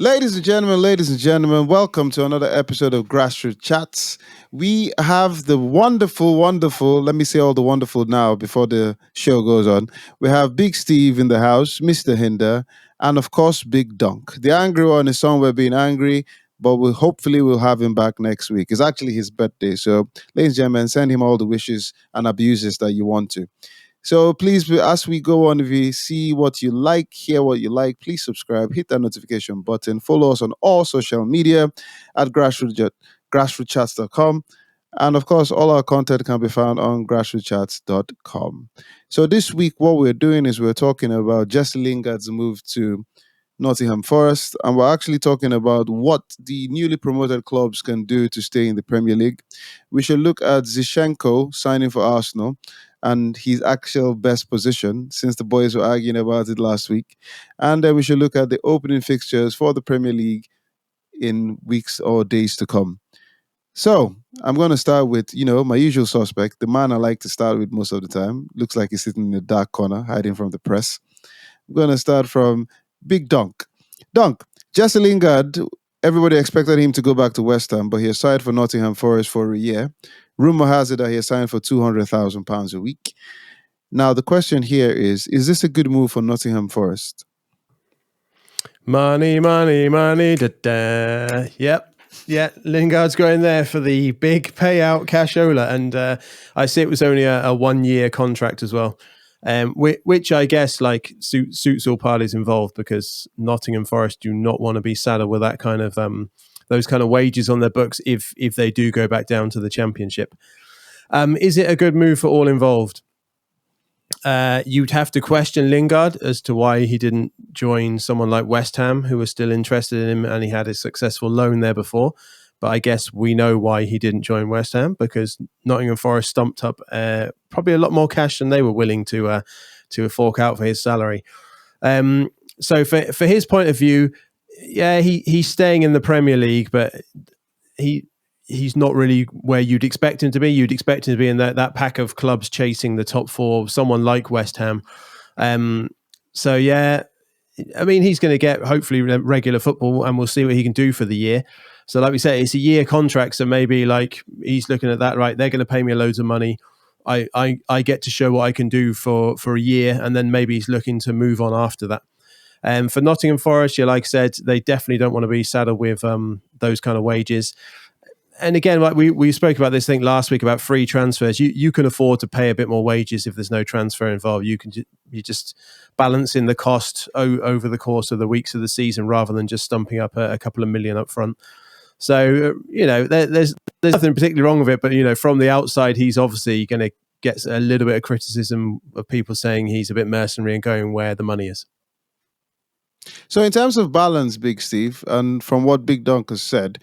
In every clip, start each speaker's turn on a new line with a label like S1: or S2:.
S1: Ladies and gentlemen, welcome to another episode of Grassroot Chats. We have the wonderful, let me say all the wonderful now before the show goes on. We have Big Steve in the house, Mr. Hinder, and of course, Big Dunk. The angry one is somewhere being angry, but we'll have him back next week. It's actually his birthday. So, ladies and gentlemen, send him all the wishes and abuses that you want to. So please, as we go on, if you see what you like, hear what you like, please subscribe, hit that notification button, follow us on all social media at grassrootchats.com. And of course, all our content can be found on grassrootchats.com. So this week, what we're doing is we're talking about Jesse Lingard's move to Nottingham Forest, and we're actually talking about what the newly promoted clubs can do to stay in the Premier League. We should look at Zinchenko signing for Arsenal and his actual best position, since the boys were arguing about it last week. And then we should look at the opening fixtures for the Premier League in weeks or days to come. So I'm going to start with, my usual suspect, the man I like to start with most of the time. Looks like he's sitting in the dark corner, hiding from the press. I'm going to start from Big Dunk. Dunk, Jesse Lingard, everybody expected him to go back to West Ham, but he has signed for Nottingham Forest for a year. Rumor has it that he has signed for £200,000 a week. Now, the question here is this a good move for Nottingham Forest?
S2: Money, da-da. Yep. Yeah, Lingard's going there for the big payout cashola. And I see it was only a 1-year contract as well. Which I guess suits all parties involved, because Nottingham Forest do not want to be saddled with that kind of those kind of wages on their books if they do go back down to the Championship. Is it a good move for all involved? You'd have to question Lingard as to why he didn't join someone like West Ham, who was still interested in him, and he had a successful loan there before. But I guess we know why he didn't join West Ham, because Nottingham Forest stumped up probably a lot more cash than they were willing to fork out for his salary. So for his point of view, yeah, he's staying in the Premier League, but he's not really where you'd expect him to be. You'd expect him to be in that pack of clubs chasing the top four, someone like West Ham. So yeah, I mean, he's going to get hopefully regular football, and we'll see what he can do for the year. So like we said, it's a year contract, so maybe he's looking at that, right, they're going to pay me loads of money. I get to show what I can do for a year, and then maybe he's looking to move on after that. For Nottingham Forest, like I said, they definitely don't want to be saddled with those kind of wages. And again, like we spoke about this thing last week about free transfers. You can afford to pay a bit more wages if there's no transfer involved. You just balance in the cost over the course of the weeks of the season, rather than just stumping up a couple of million up front. So, there's nothing particularly wrong with it, but, from the outside, he's obviously going to get a little bit of criticism of people saying he's a bit mercenary and going where the money is.
S1: So in terms of balance, Big Steve, and from what Big Dunk has said,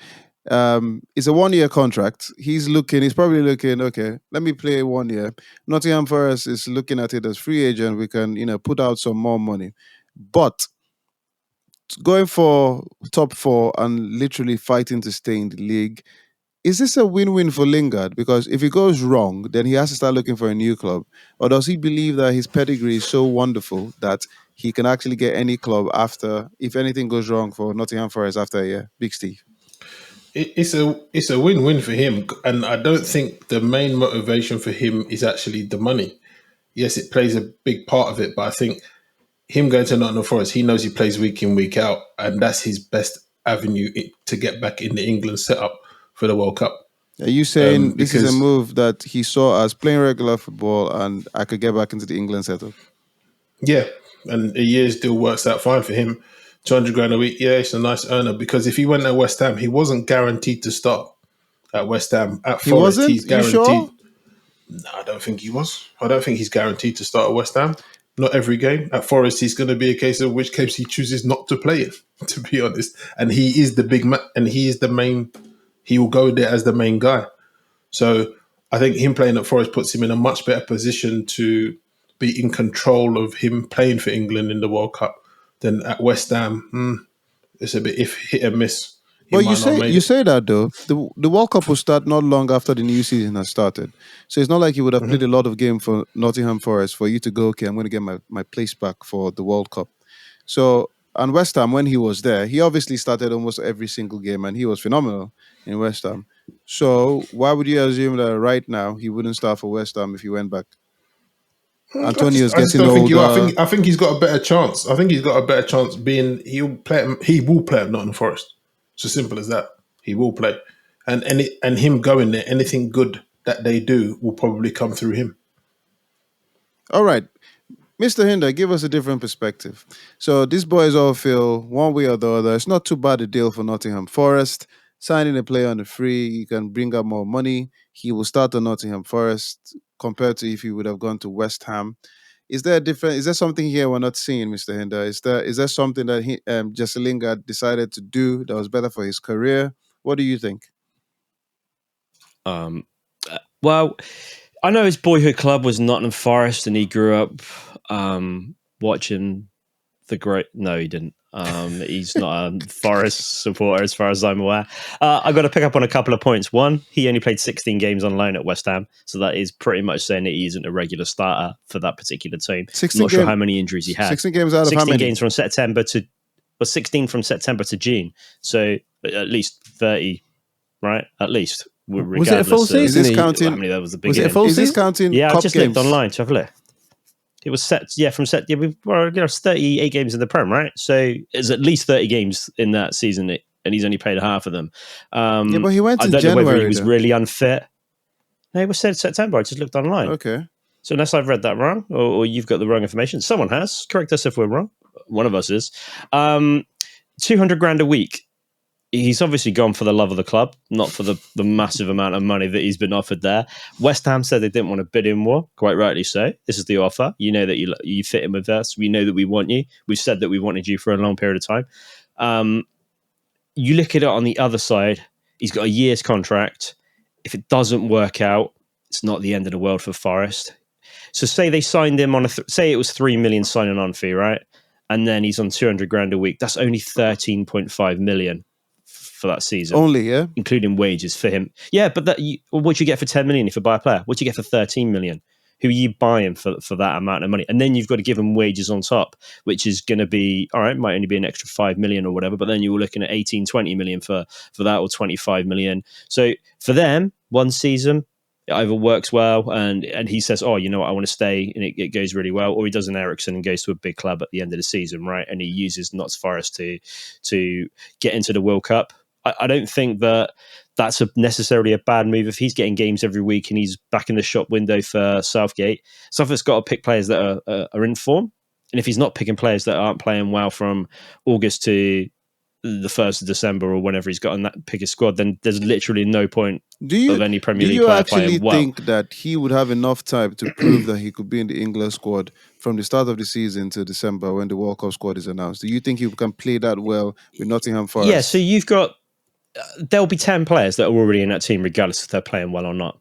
S1: it's a 1-year contract. He's probably looking, okay, let me play 1 year. Nottingham Forest is looking at it as free agent. We can, put out some more money. But going for top four and literally fighting to stay in the league, is this a win-win for Lingard? Because if it goes wrong, then he has to start looking for a new club. Or does he believe that his pedigree is so wonderful that he can actually get any club if anything goes wrong for Nottingham Forest after a year? Big Steve.
S3: It's a win-win for him, and I don't think the main motivation for him is actually the money. Yes, it plays a big part of it, but I think him going to Nottingham Forest, he knows he plays week in, week out, and that's his best avenue to get back in the England setup for the World Cup.
S1: Are you saying this is a move that he saw as playing regular football and I could get back into the England setup?
S3: Yeah, and a year still works out fine for him. 200 grand a week, yeah, it's a nice earner, because if he went at West Ham, he wasn't guaranteed to start at West Ham. At Forest, he's guaranteed.
S1: You sure?
S3: No, I don't think he was. I don't think he's guaranteed to start at West Ham. Not every game. At Forest, he's going to be a case of which games he chooses not to play in, to be honest. And he is the big man, and he is the main. He will go there as the main guy. So I think him playing at Forest puts him in a much better position to be in control of him playing for England in the World Cup than at West Ham. It's a bit hit and miss.
S1: But you say that though. The World Cup will start not long after the new season has started. So it's not like you would have played a lot of games for Nottingham Forest for you to go, okay, I'm going to get my place back for the World Cup. So And West Ham, when he was there, he obviously started almost every single game, and he was phenomenal in West Ham. So why would you assume that right now he wouldn't start for West Ham if he went back? Antonio's
S3: I just
S1: getting
S3: don't think you are.
S1: older.
S3: I think he's got a better chance. I think he's got a better chance being he will play at Nottingham Forest. It's as simple as that. He will play, and him going there, anything good that they do will probably come through him.
S1: All right. Mr. Hinder, give us a different perspective. So these boys all feel one way or the other. It's not too bad a deal for Nottingham Forest. Signing a player on the free, you can bring up more money. He will start at Nottingham Forest compared to if he would have gone to West Ham. Is there a different? Is there something here we're not seeing, Mr. Hinder? Is there something that Jesse Lingard decided to do that was better for his career? What do you think?
S4: Well, I know his boyhood club was Nottingham Forest, and he grew up watching the great. No, he didn't. He's not a Forest supporter, as far as I'm aware. I got to pick up on a couple of points. One, he only played 16 games on loan at West Ham, so that is pretty much saying that he isn't a regular starter for that particular team. I'm not sure how many injuries he had.
S1: 16 games out of
S4: 16
S1: how many?
S4: games from September to 16 from September to June, so at least 30, right? At least.
S2: Was it a full season?
S1: Is this counting?
S4: How many that was the
S2: Was it
S4: beginning?
S2: a full
S1: Is this
S2: season?
S1: counting?
S4: Yeah, I
S1: cup
S4: just
S1: games?
S4: looked online to have a look. It was it's 38 games in the Prem, right? So it's at least 30 games in that season, and he's only played half of them.
S1: Yeah, but he went in
S4: I don't know whether
S1: January.
S4: he was really unfit. No, it was said September. I just looked online.
S1: Okay.
S4: So unless I've read that wrong, or you've got the wrong information, someone has. Correct us if we're wrong. One of us is. 200 grand a week. He's obviously gone for the love of the club, not for the massive amount of money that he's been offered there. West Ham said they didn't want to bid him more, quite rightly so. This is the offer. You know that you fit in with us. We know that we want you. We've said that we wanted you for a long period of time. You look at it on the other side. He's got a year's contract. If it doesn't work out, it's not the end of the world for Forest. So say they signed him on say it was 3 million signing on fee, right? And then he's on 200 grand a week. That's only 13.5 million for that season.
S1: Only, yeah?
S4: Including wages for him. Yeah, but what you get for 10 million if you buy a player? What do you get for 13 million? Who are you buying for that amount of money? And then you've got to give him wages on top, which is going to be, all right, might only be an extra 5 million or whatever, but then you were looking at 18, 20 million for that, or 25 million. So for them, one season, it either works well and he says, oh, you know what, I want to stay, and it goes really well, or he does an Ericsson and goes to a big club at the end of the season, right? And he uses Notts Forest to get into the World Cup. I don't think that that's necessarily a bad move if he's getting games every week and he's back in the shop window for Southgate. Southgate's got to pick players that are in form, and if he's not picking players that aren't playing well from August to the 1st of December or whenever he's got on that pick his squad, then there's literally no point of any Premier League player playing well.
S1: Do you actually think that he would have enough time to prove that he could be in the England squad from the start of the season to December when the World Cup squad is announced? Do you think he can play that well with Nottingham Forest?
S4: Yeah, so you've got there'll be 10 players that are already in that team regardless if they're playing well or not.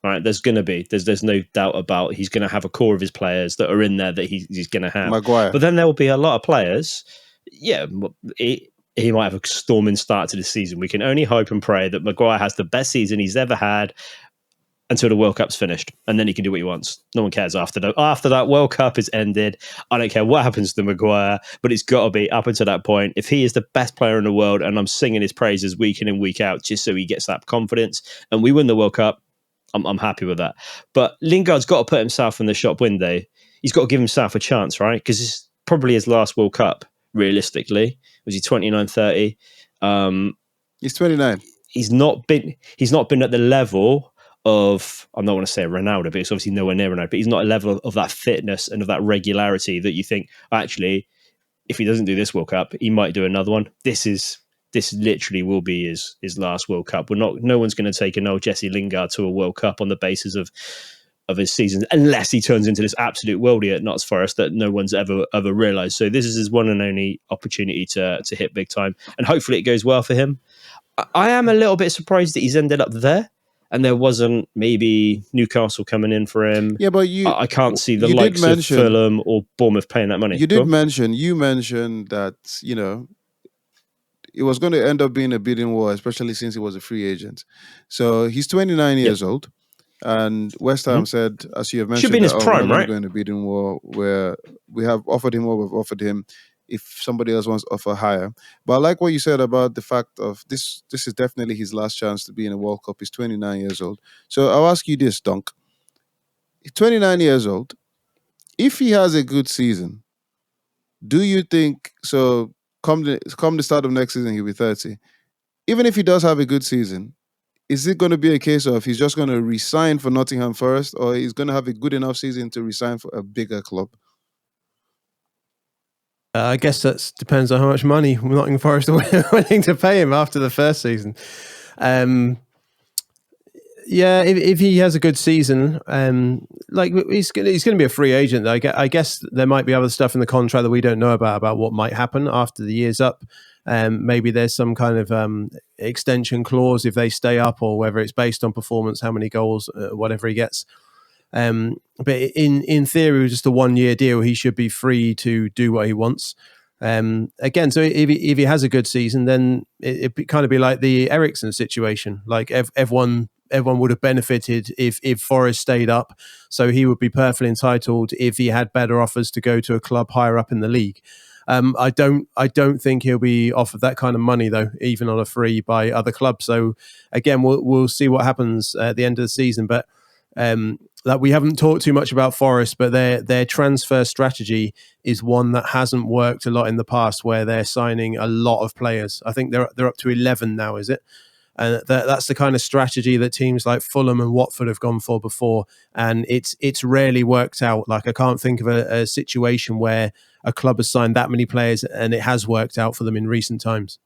S4: Right, there's going to be there's no doubt about he's going to have a core of his players that are in there that he's going to have.
S1: Maguire.
S4: But then there will be a lot of players. Yeah, he might have a storming start to the season. We can only hope and pray that Maguire has the best season he's ever had until the World Cup's finished, and then he can do what he wants. No one cares after that World Cup is ended. I don't care what happens to Maguire, but it's got to be up until that point. If he is the best player in the world, and I'm singing his praises week in and week out, just so he gets that confidence, and we win the World Cup, I'm happy with that. But Lingard's got to put himself in the shop window. He's got to give himself a chance, right? Because it's probably his last World Cup, realistically. Was he 29, 30?
S1: He's 29.
S4: He's not been at the level of, I don't want to say Ronaldo, but it's obviously nowhere near Ronaldo, but he's not a level of that fitness and of that regularity that you think, actually, if he doesn't do this World Cup, he might do another one. This literally will be his last World Cup. No one's going to take an old Jesse Lingard to a World Cup on the basis of his season, unless he turns into this absolute worldie at Notts Forest that no one's ever realised. So this is his one and only opportunity to hit big time, and hopefully it goes well for him. I am a little bit surprised that he's ended up there, and there wasn't maybe Newcastle coming in for him.
S1: Yeah, but
S4: I can't see the likes of Fulham or Bournemouth paying that money.
S1: You mentioned that, it was going to end up being a bidding war, especially since he was a free agent. So he's 29 years old. And West Ham said, as you have mentioned,
S4: should be in his prime,
S1: we're
S4: right?
S1: going to bidding war where we have offered him what we've offered him. if somebody else wants to offer higher. But I like what you said about the fact of this. This is definitely his last chance to be in a World Cup. He's 29 years old. So I'll ask you this, Dunk. He's 29 years old. If he has a good season, do you think so? Come the start of next season, he'll be 30. Even if he does have a good season, is it going to be a case of he's just going to resign for Nottingham Forest, or he's going to have a good enough season to resign for a bigger club?
S2: I guess that depends on how much money Nottingham Forest are willing to pay him after the first season. Yeah, if he has a good season, like he's going to be a free agent. I guess there might be other stuff in the contract that we don't know about what might happen after the year's up. Maybe there's some kind of extension clause if they stay up, or whether it's based on performance, how many goals, whatever he gets. But in theory, just a 1 year deal, he should be free to do what he wants. Again, so if he has a good season, then it kind of be like the Eriksen situation. Like everyone would have benefited if Forest stayed up, so he would be perfectly entitled if he had better offers to go to a club higher up in the league. I don't think he'll be offered that kind of money though, even on a free by other clubs. So again, we'll see what happens at the end of the season. But that we haven't talked too much about Forest, but their transfer strategy is one that hasn't worked a lot in the past, where they're signing a lot of players. I think they're up to 11 now, is it? And that's the kind of strategy that teams like Fulham and Watford have gone for before, and it's rarely worked out. Like I can't think of a situation where a club has signed that many players and it has worked out for them in recent times.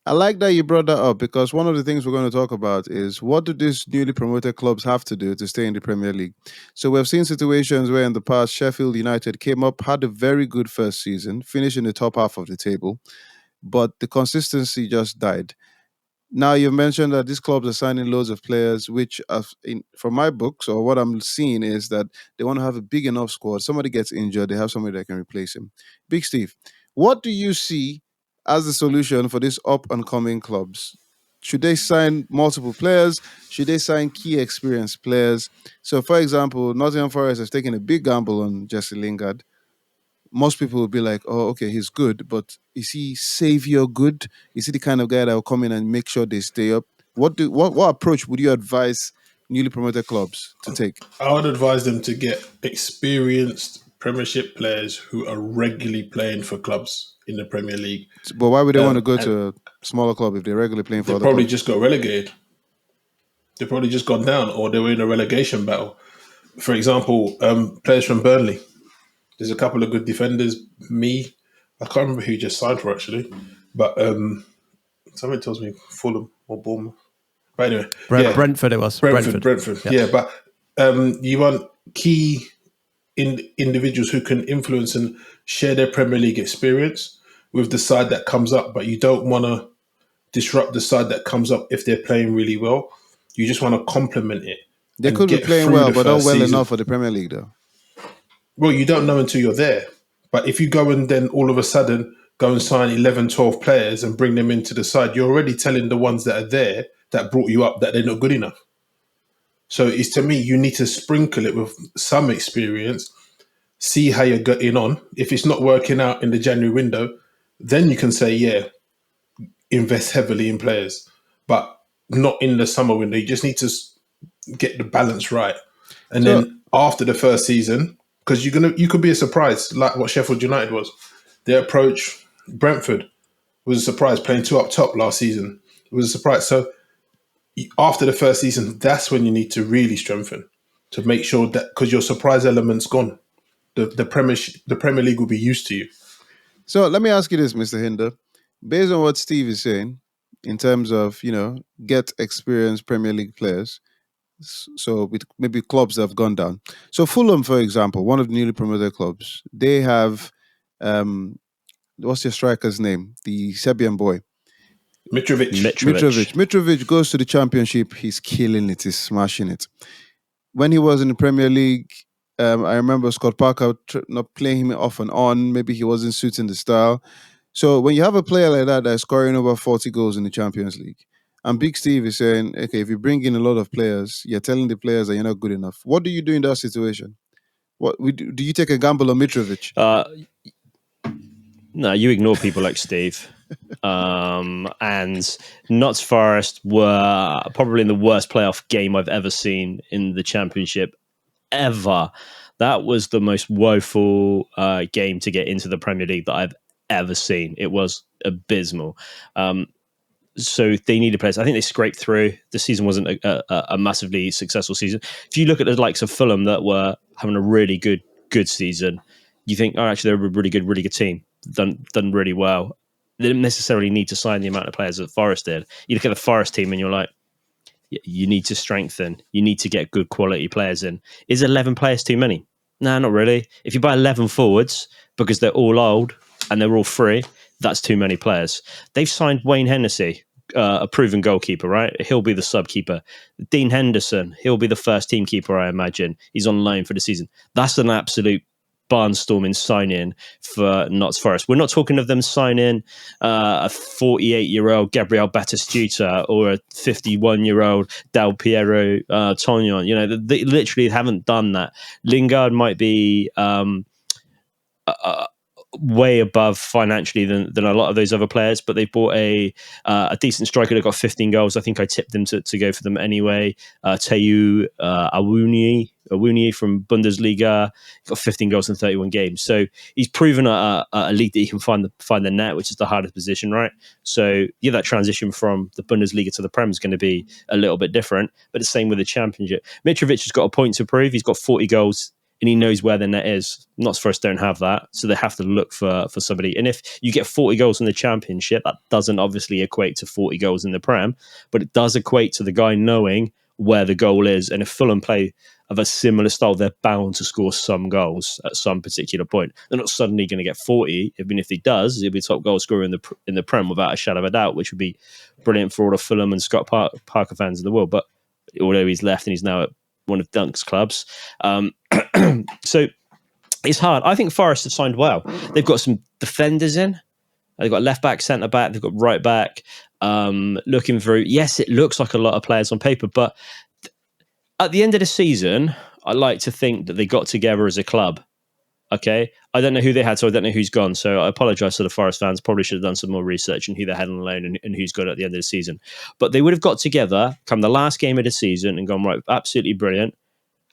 S1: I like that you brought that up, because one of the things we're going to talk about is what do these newly promoted clubs have to do to stay in the Premier League? So we've seen situations where in the past Sheffield United came up, had a very good first season, finished in the top half of the table, but the consistency just died. Now you mentioned that these clubs are signing loads of players, which, from my books or what I'm seeing, is that they want to have a big enough squad. Somebody gets injured, they have somebody that can replace him. Big Steve, what do you see as the solution for these up and coming clubs? Should they sign multiple players? Should they sign key experienced players? So, for example, Nottingham Forest has taken a big gamble on Jesse Lingard. Most people will be like, oh, okay, he's good, but is he savior good? Is he the kind of guy that will come in and make sure they stay up? What approach would you advise newly promoted clubs to take?
S3: I would advise them to get experienced Premiership players who are regularly playing for clubs in the Premier League.
S1: But why would they want to go to a smaller club if they're regularly playing for
S3: They
S1: other
S3: probably
S1: clubs?
S3: just got relegated. They've probably just gone down, or they were in a relegation battle. For example, players from Burnley. There's a couple of good defenders. I can't remember who you just signed for actually, but something tells me Fulham or Bournemouth. But anyway,
S2: Brentford it was.
S3: Brentford. Yeah, but you want key individuals who can influence and share their Premier League experience with the side that comes up, but you don't want to disrupt the side that comes up if they're playing really well. You just want to complement it.
S1: They
S3: and
S1: could be
S3: get
S1: playing
S3: through
S1: well,
S3: the
S1: but not
S3: first
S1: well
S3: season.
S1: enough for the Premier League, though.
S3: Well, you don't know until you're there. But if you go and then all of a sudden go and sign 11, 12 players and bring them into the side, you're already telling the ones that are there that brought you up that they're not good enough. So it's, to me, you need to sprinkle it with some experience, see how you're getting on. If it's not working out in the January window, then you can say, yeah, invest heavily in players, but not in the summer window. You just need to get the balance right. And
S1: So-
S3: then after the first season, because you could be a surprise, like what Sheffield United was. Their approach, Brentford, was a surprise, playing two up top last season. It was a surprise. So after the first season, that's when you need to really strengthen to make sure that, because your surprise element's gone, the Premier League will be used to you.
S1: So let me ask you this, Mr. Hinder. Based on what Steve is saying, in terms of, get experienced Premier League players, so with maybe clubs that have gone down. So Fulham, for example, one of the newly promoted clubs, they have, what's your striker's name? The Serbian boy.
S3: Mitrovic.
S1: Mitrovic goes to the Championship. He's killing it. He's smashing it. When he was in the Premier League, I remember Scott Parker not playing him off and on. Maybe he wasn't suiting the style. So when you have a player like that that's scoring over 40 goals in the Champions League, and Big Steve is saying, okay, if you bring in a lot of players, you're telling the players that you're not good enough. What do you do in that situation? Do you take a gamble on Mitrovic?
S4: No, you ignore people like Steve. And Notts Forest were probably in the worst playoff game I've ever seen in the Championship ever. That was the most woeful game to get into the Premier League that I've ever seen. It was abysmal. So they needed players. I think they scraped through. The season wasn't a massively successful season. If you look at the likes of Fulham that were having a really good season, you think, oh, actually, they're a really good team. Done really well. They didn't necessarily need to sign the amount of players that Forest did. You look at the Forest team and you're like, you need to strengthen. You need to get good quality players in. Is 11 players too many? No, not really. If you buy 11 forwards because they're all old and they're all free, that's too many players. They've signed Wayne Hennessy, a proven goalkeeper, right? He'll be the sub keeper. Dean Henderson, he'll be the first team keeper, I imagine. He's on loan for the season. That's an absolute barnstorming sign-in for Notts Forest. We're not talking of them signing a 48-year-old Gabriel Batistuta or a 51-year-old Del Piero Tognon. You know, they literally haven't done that. Lingard might be way above financially than a lot of those other players, but they bought a decent striker that got 15 goals. I think I tipped them to go for them anyway. Teu Awuni from Bundesliga got 15 goals in 31 games. So he's proven a league that he can find the net, which is the hardest position, right? So yeah, that transition from the Bundesliga to the Prem is going to be a little bit different, but the same with the Championship. Mitrovic has got a point to prove. He's got 40 goals and he knows where the net is. Notts Forest don't have that, so they have to look for somebody. And if you get 40 goals in the Championship, that doesn't obviously equate to 40 goals in the Prem, but it does equate to the guy knowing where the goal is. And if Fulham play of a similar style, they're bound to score some goals at some particular point. They're not suddenly going to get 40. Even if he does, he'll be top goal scorer in the Prem without a shadow of a doubt, which would be brilliant for all the Fulham and Scott Parker fans in the world. But although he's left and he's now at one of Dunk's clubs. So it's hard. I think Forest have signed well. They've got some defenders in. They've got left back, centre back. They've got right back. Looking through, yes, it looks like a lot of players on paper, but at the end of the season, I like to think that they got together as a club. Okay, I don't know who they had, so I don't know who's gone. So I apologise to the Forest fans. Probably should have done some more research on who they had on loan and who's gone at the end of the season. But they would have got together come the last game of the season and gone, right, absolutely brilliant.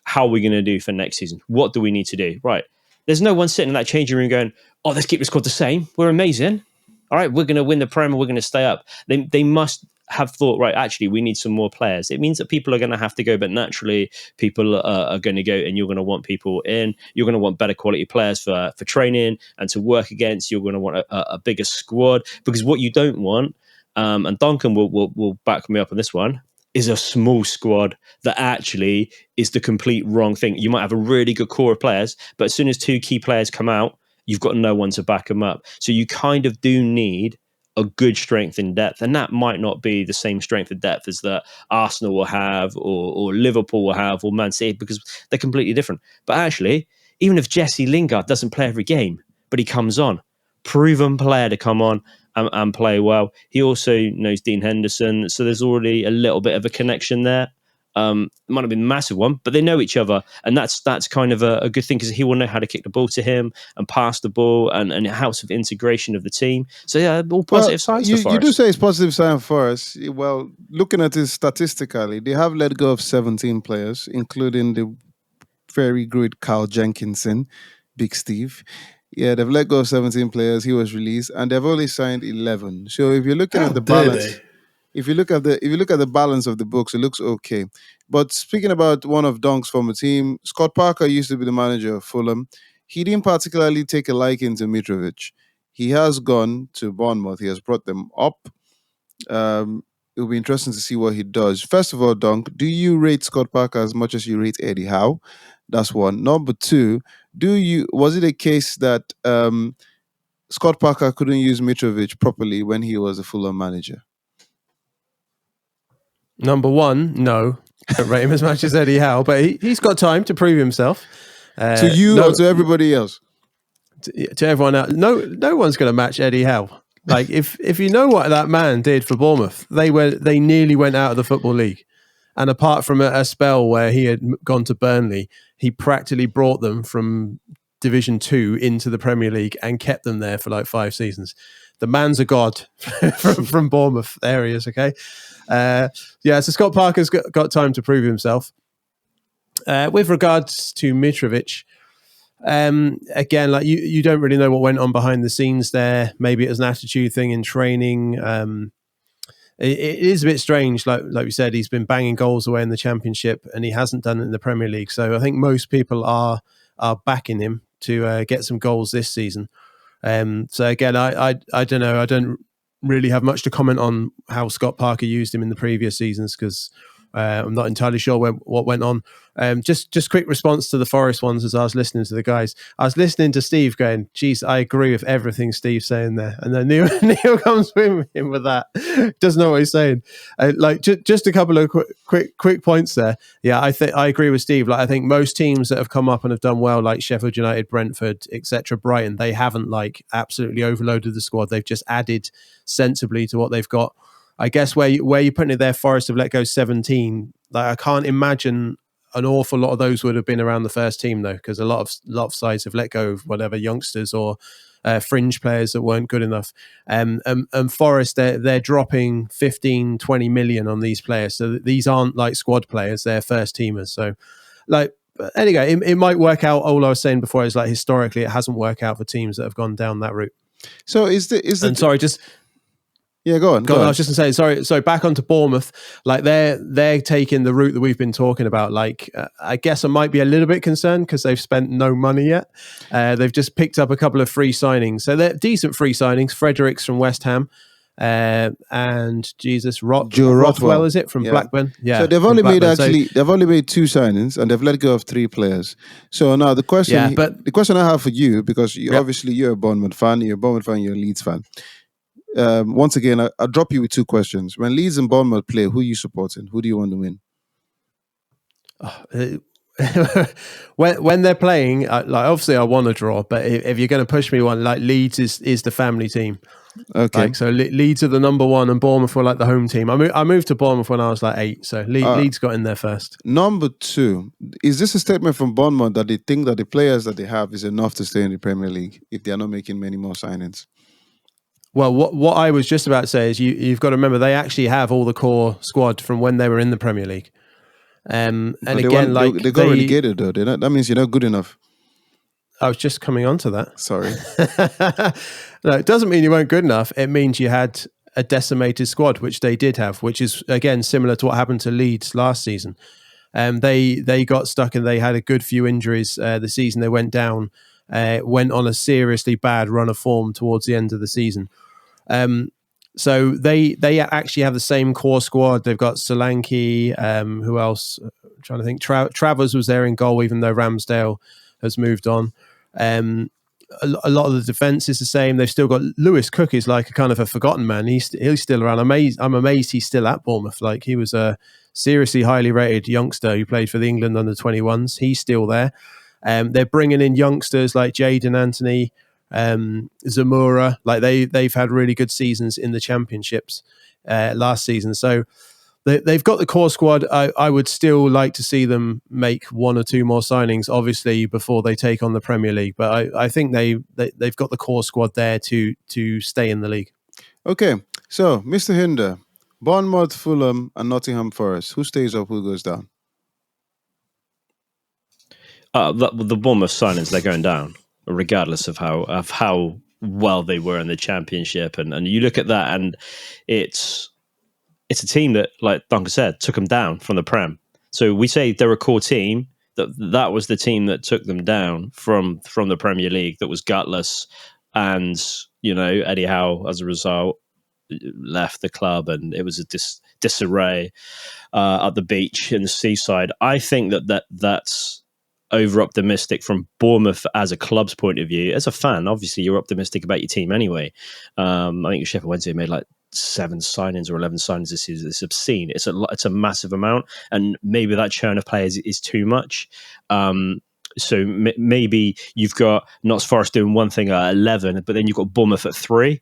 S4: How are we going to do for next season? What do we need to do? Right. There's no one sitting in that changing room going, oh, let's keep the squad the same. We're amazing. All right, we're going to win the Prem and we're going to stay up. They must have thought, right, actually, we need some more players. It means that people are going to have to go, but naturally, people are going to go and you're going to want people in. You're going to want better quality players for training and to work against. You're going to want a bigger squad, because what you don't want, and Duncan will back me up on this one, is a small squad that actually is the complete wrong thing. You might have a really good core of players, but as soon as two key players come out, you've got no one to back them up. So you kind of do need a good strength in depth, and that might not be the same strength of depth as that Arsenal will have or Liverpool will have or Man City, because they're completely different. But actually, even if Jesse Lingard doesn't play every game, but he comes on, proven player to come on and play well. He also knows Dean Henderson, so there's already a little bit of a connection there. It might not be a massive one, but they know each other, and that's kind of a good thing, because he will know how to kick the ball to him and pass the ball, and it helps with integration of the team. So yeah, all positive signs for Forest.
S1: You do say it's positive sign for us. Well, looking at it statistically, they have let go of 17 players, including the very good Carl Jenkinson, Big Steve. Yeah, they've let go of 17 players. He was released, and they've only signed 11. So if you're looking at the balance, if you look at the balance of the books, it looks okay. But speaking about one of Dunk's former team, Scott Parker used to be the manager of Fulham. He didn't particularly take a liking to Mitrovic. He has gone to Bournemouth. He has brought them up. It'll be interesting to see what he does. First of all, Dunk, do you rate Scott Parker as much as you rate Eddie Howe? That's one. Number two, was it a case that Scott Parker couldn't use Mitrovic properly when he was a Fulham manager?
S2: Number one, no. I don't rate him as much as Eddie Howe, but he's got time to prove himself.
S1: To you or to everybody else?
S2: To everyone else. No one's going to match Eddie Howe. Like, if you know what that man did for Bournemouth, they nearly went out of the Football League. And apart from a spell where he had gone to Burnley, he practically brought them from Division 2 into the Premier League and kept them there for like 5 seasons. The man's a god from Bournemouth areas, okay? So Scott Parker's got time to prove himself. With regards to Mitrovic, again, like you don't really know what went on behind the scenes there. Maybe it was an attitude thing in training. It is a bit strange. Like we said, he's been banging goals away in the Championship and he hasn't done it in the Premier League. So I think most people are backing him to get some goals this season. So again, I don't know. I don't really have much to comment on how Scott Parker used him in the previous seasons because I'm not entirely sure what went on. Just quick response to the Forest ones as I was listening to the guys. I was listening to Steve going, geez, I agree with everything Steve's saying there. And then Neil comes in with that. Doesn't know what he's saying. Just a couple of quick points there. Yeah, I agree with Steve. Like I think most teams that have come up and have done well, like Sheffield United, Brentford, etc., Brighton, they haven't like absolutely overloaded the squad. They've just added sensibly to what they've got. I guess where you're putting it there, Forest have let go 17. Like I can't imagine an awful lot of those would have been around the first team though, because a lot of sides have let go of whatever youngsters or fringe players that weren't good enough. And Forest, they're dropping 15, 20 million on these players. So these aren't like squad players; they're first teamers. So, like anyway, it might work out. All I was saying before is like historically, it hasn't worked out for teams that have gone down that route.
S1: So Yeah, go on.
S2: I was just going to say, sorry, back onto Bournemouth. Like they're taking the route that we've been talking about. Like I guess I might be a little bit concerned because they've spent no money yet. They've just picked up a couple of free signings, so they're decent free signings. Fredericks from West Ham, and Rothwell is it from Blackburn? Yeah.
S1: So they've only made 2 signings and they've let go of 3 players. So now the question I have for you, because obviously you're a Bournemouth fan, you're a Leeds fan. Once again, I'll drop you with 2 questions. When Leeds and Bournemouth play, who are you supporting? Who do you want to
S2: win? When they're playing, like obviously I want to draw, but if you're going to push me one, like Leeds is the family team.
S1: Okay.
S2: Like, so Leeds are the number 1 and Bournemouth were like the home team. I moved to Bournemouth when I was like 8, so Leeds got in there first.
S1: Number 2, is this a statement from Bournemouth that they think that the players that they have is enough to stay in the Premier League if they are not making many more signings?
S2: Well, what I was just about to say is you've got to remember they actually have all the core squad from when they were in the Premier League. And again,
S1: they got relegated though. That means you're not good enough.
S2: I was just coming on to that.
S1: Sorry.
S2: No, it doesn't mean you weren't good enough. It means you had a decimated squad, which they did have, which is again similar to what happened to Leeds last season. They got stuck and they had a good few injuries the season they went down. Went on a seriously bad run of form towards the end of the season. So they actually have the same core squad. They've got Solanke, who else? I'm trying to think. Travers was there in goal, even though Ramsdale has moved on. A lot of the defence is the same. They've still got Lewis Cook is like a kind of a forgotten man. He's still around. I'm amazed he's still at Bournemouth. Like he was a seriously highly rated youngster who played for the England under-21s. He's still there. They're bringing in youngsters like Jadon Anthony, Zamora. Like they've had really good seasons in the championships last season. So they've got the core squad. I would still like to see them make 1 or 2 more signings, obviously, before they take on the Premier League. But I think they've got the core squad there to stay in the league.
S1: Okay, so Mr. Hinder, Bournemouth, Fulham, and Nottingham Forest. Who stays up? Who goes down?
S4: The Bournemouth signings, they're going down, regardless of how well they were in the Championship. And you look at that, and it's a team that, like Duncan said, took them down from the Prem. So we say they're a core team. That was the team that took them down from the Premier League. That was gutless, and Eddie Howe, as a result, left the club, and it was a disarray at the beach in the seaside. I think that's over optimistic from Bournemouth as a club's point of view. As a fan, obviously you're optimistic about your team anyway. I think Sheffield Wednesday made like 7 signings or 11 signings this season. It's obscene. It's a massive amount, and maybe that churn of players is too much. So maybe you've got Notts Forest doing one thing at 11, but then you've got Bournemouth at 3.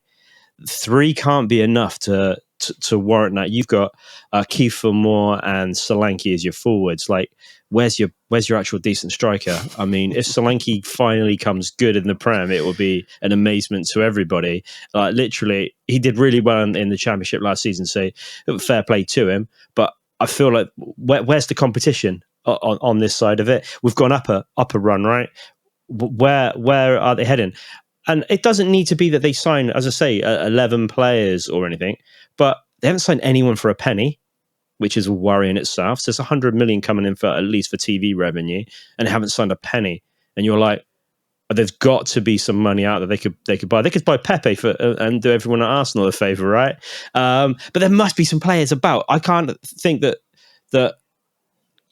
S4: 3 can't be enough to to warrant that. You've got Kiefer Moore and Solanke as your forwards. Like, where's your actual decent striker? I mean, if Solanke finally comes good in the Prem, it will be an amazement to everybody. Like, literally, he did really well in the Championship last season, so fair play to him. But I feel like where's the competition on this side of it? We've gone up a run, right? Where are they heading? And it doesn't need to be that they sign, as I say, 11 players or anything, but they haven't signed anyone for a penny, which is a worry in itself. So there's 100 million coming in for at least for TV revenue, and they haven't signed a penny. And you're like, there's got to be some money out there they could buy. They could buy Pepe and do everyone at Arsenal a favour, right? But there must be some players about. I can't think that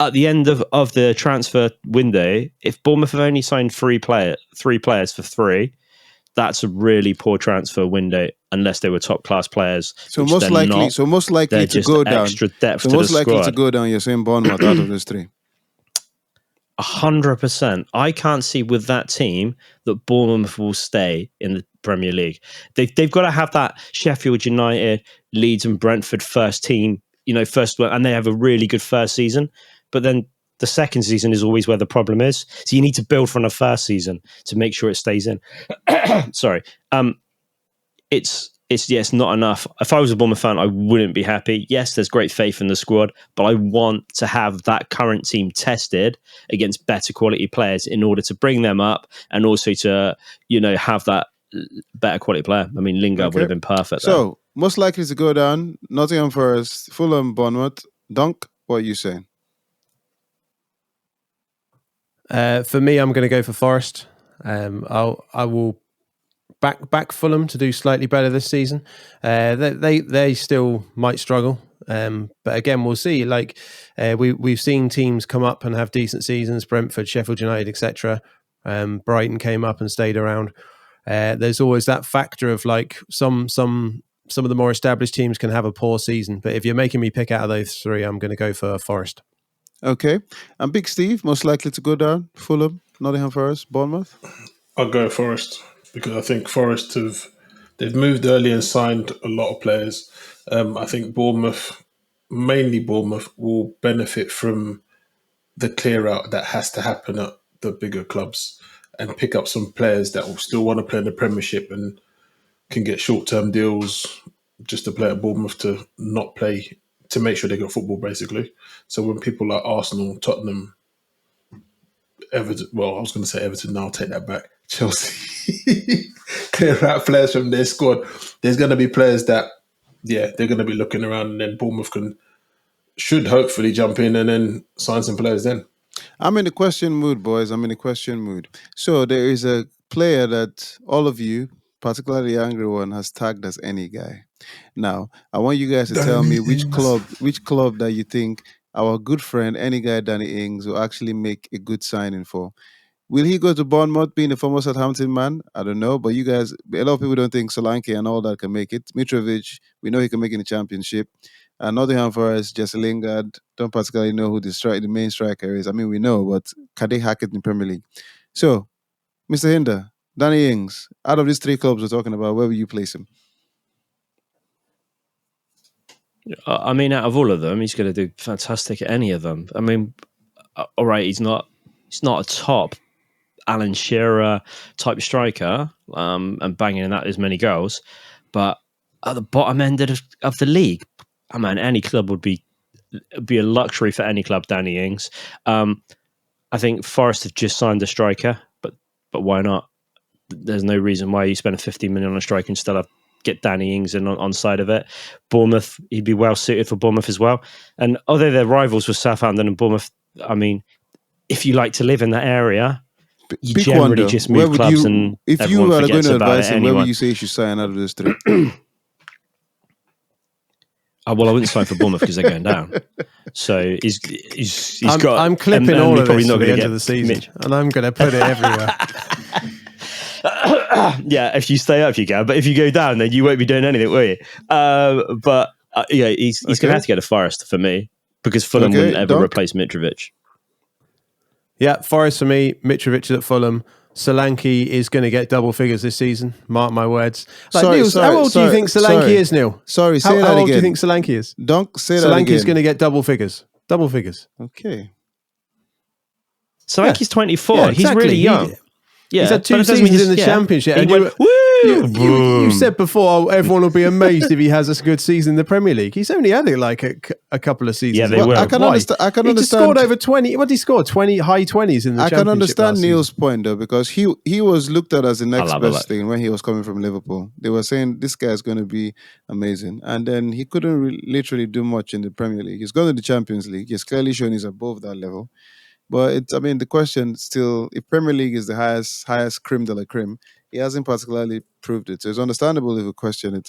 S4: at the end of the transfer window, if Bournemouth have only signed three players for free, that's a really poor transfer window unless they were top class players.
S1: So most likely to go down.
S4: Extra depth
S1: so
S4: to
S1: most
S4: the
S1: likely
S4: squad.
S1: to go down. You're saying Bournemouth out of those three.
S4: 100%. I can't see with that team that Bournemouth will stay in the Premier League. They've got to have that Sheffield United, Leeds, and Brentford first team. And they have a really good first season, but then the second season is always where the problem is. So you need to build from the first season to make sure it stays in. Sorry. It's not enough. If I was a Bournemouth fan, I wouldn't be happy. Yes, there's great faith in the squad, but I want to have that current team tested against better quality players in order to bring them up and also to, have that better quality player. I mean, Lingard would have been perfect.
S1: So, most likely to go down, Nottingham Forest, Fulham, Bournemouth. Dunk, what are you saying?
S2: For me, I'm going to go for Forest. I will back Fulham to do slightly better this season. They still might struggle, but again, we'll see. Like we've seen teams come up and have decent seasons. Brentford, Sheffield United, etc. Brighton came up and stayed around. There's always that factor of like some of the more established teams can have a poor season, but if you're making me pick out of those three, I'm going to go for Forest.
S1: Okay. And Big Steve, most likely to go down, Fulham, Nottingham Forest, Bournemouth?
S3: I'll go Forest because I think Forest they've moved early and signed a lot of players. I think mainly Bournemouth, will benefit from the clear out that has to happen at the bigger clubs and pick up some players that will still want to play in the Premiership and can get short-term deals just to play at Bournemouth to not play, to make sure they got football, basically. So when people like Arsenal, Tottenham, Everton, well, I was going to say Everton, now I'll take that back, Chelsea, clear out players from their squad, there's going to be players that, they're going to be looking around, and then Bournemouth should hopefully jump in and then sign some players then.
S1: I'm in the question mood, boys. I'm in the question mood. So there is a player that all of you, particularly the angry one, has tagged as any guy. Now, I want you guys to tell me which club that you think our good friend, any guy Danny Ings, will actually make a good signing for. Will he go to Bournemouth, being a former Southampton man? I don't know, but you guys, a lot of people don't think Solanke and all that can make it. Mitrovic, we know he can make it in the Championship. Nottingham Forest, Jesse Lingard, don't particularly know who the main striker is. I mean, we know, but can they hack it in the Premier League? So, Mr. Hinder, Danny Ings, out of these three clubs we're talking about, where will you place him?
S4: I mean, out of all of them, he's going to do fantastic at any of them. I mean, all right, he's not a top Alan Shearer type striker and banging in that as many goals, but at the bottom end of the league, I mean, any club would be a luxury for any club. Danny Ings. I think Forest have just signed a striker, but why not? There's no reason why you spend 15 million on a striker and still get Danny Ings in on side of it. Bournemouth, he'd be well suited for Bournemouth as well. And although they're rivals with Southampton and Bournemouth, I mean, if you like to live in that area, you
S1: Big
S4: generally
S1: wonder,
S4: just move clubs and
S1: if you
S4: everyone
S1: were going
S4: forgets
S1: to
S4: about
S1: advise
S4: it
S1: him, where
S4: anyway.
S1: would you say he should sign out of those three?
S4: Well, I wouldn't sign for Bournemouth because they're going down. So he's got.
S2: I'm clipping
S4: and
S2: all of
S4: probably
S2: this
S4: not
S2: to the
S4: gonna
S2: end
S4: get
S2: of the season, and I'm going to put it everywhere.
S4: Yeah, if you stay up, you can. But if you go down, then you won't be doing anything, will you? He's going to have to get a Forest for me because Fulham wouldn't ever replace Mitrovic.
S2: Yeah, Forest for me, Mitrovic at Fulham, Solanke is going to get double figures this season. Mark my words. Like,
S1: Sorry,
S2: Neil, how old do you think Solanke is, Neil?
S1: Sorry, say
S2: How
S1: that
S2: old do you
S1: again.
S2: think Solanke is?
S1: Don't say that
S2: Solanke
S1: again.
S2: is going to get double figures. Double figures.
S1: Okay.
S4: Solanke's 24.
S2: Yeah,
S4: He's
S2: exactly.
S4: really young. Yeah,
S2: He's had
S4: but
S2: 2
S4: it doesn't mean
S2: seasons in the
S4: he's-
S2: Championship.
S4: He
S2: And
S4: went,
S2: you said before, everyone will be amazed if he has a good season in the Premier League. He's only had it like a couple of seasons.
S4: Yeah, they
S2: Well,
S4: will.
S1: I can
S2: Why?
S1: understand. I can
S2: He just
S1: understand.
S2: scored over 20. What did he score? 20 high 20s in the
S1: I
S2: Championship.
S1: can understand
S2: last
S1: Neil's
S2: season.
S1: point though, because he was looked at as the next
S4: have a
S1: best
S4: look.
S1: thing when he was coming from Liverpool. They were saying this guy's going to be amazing, and then he couldn't literally do much in the Premier League. He's gone to the Champions League. He's clearly shown he's above that level. But it's, I mean, the question still, if Premier League is the highest creme de la creme, he hasn't particularly proved it. So it's understandable if you question it.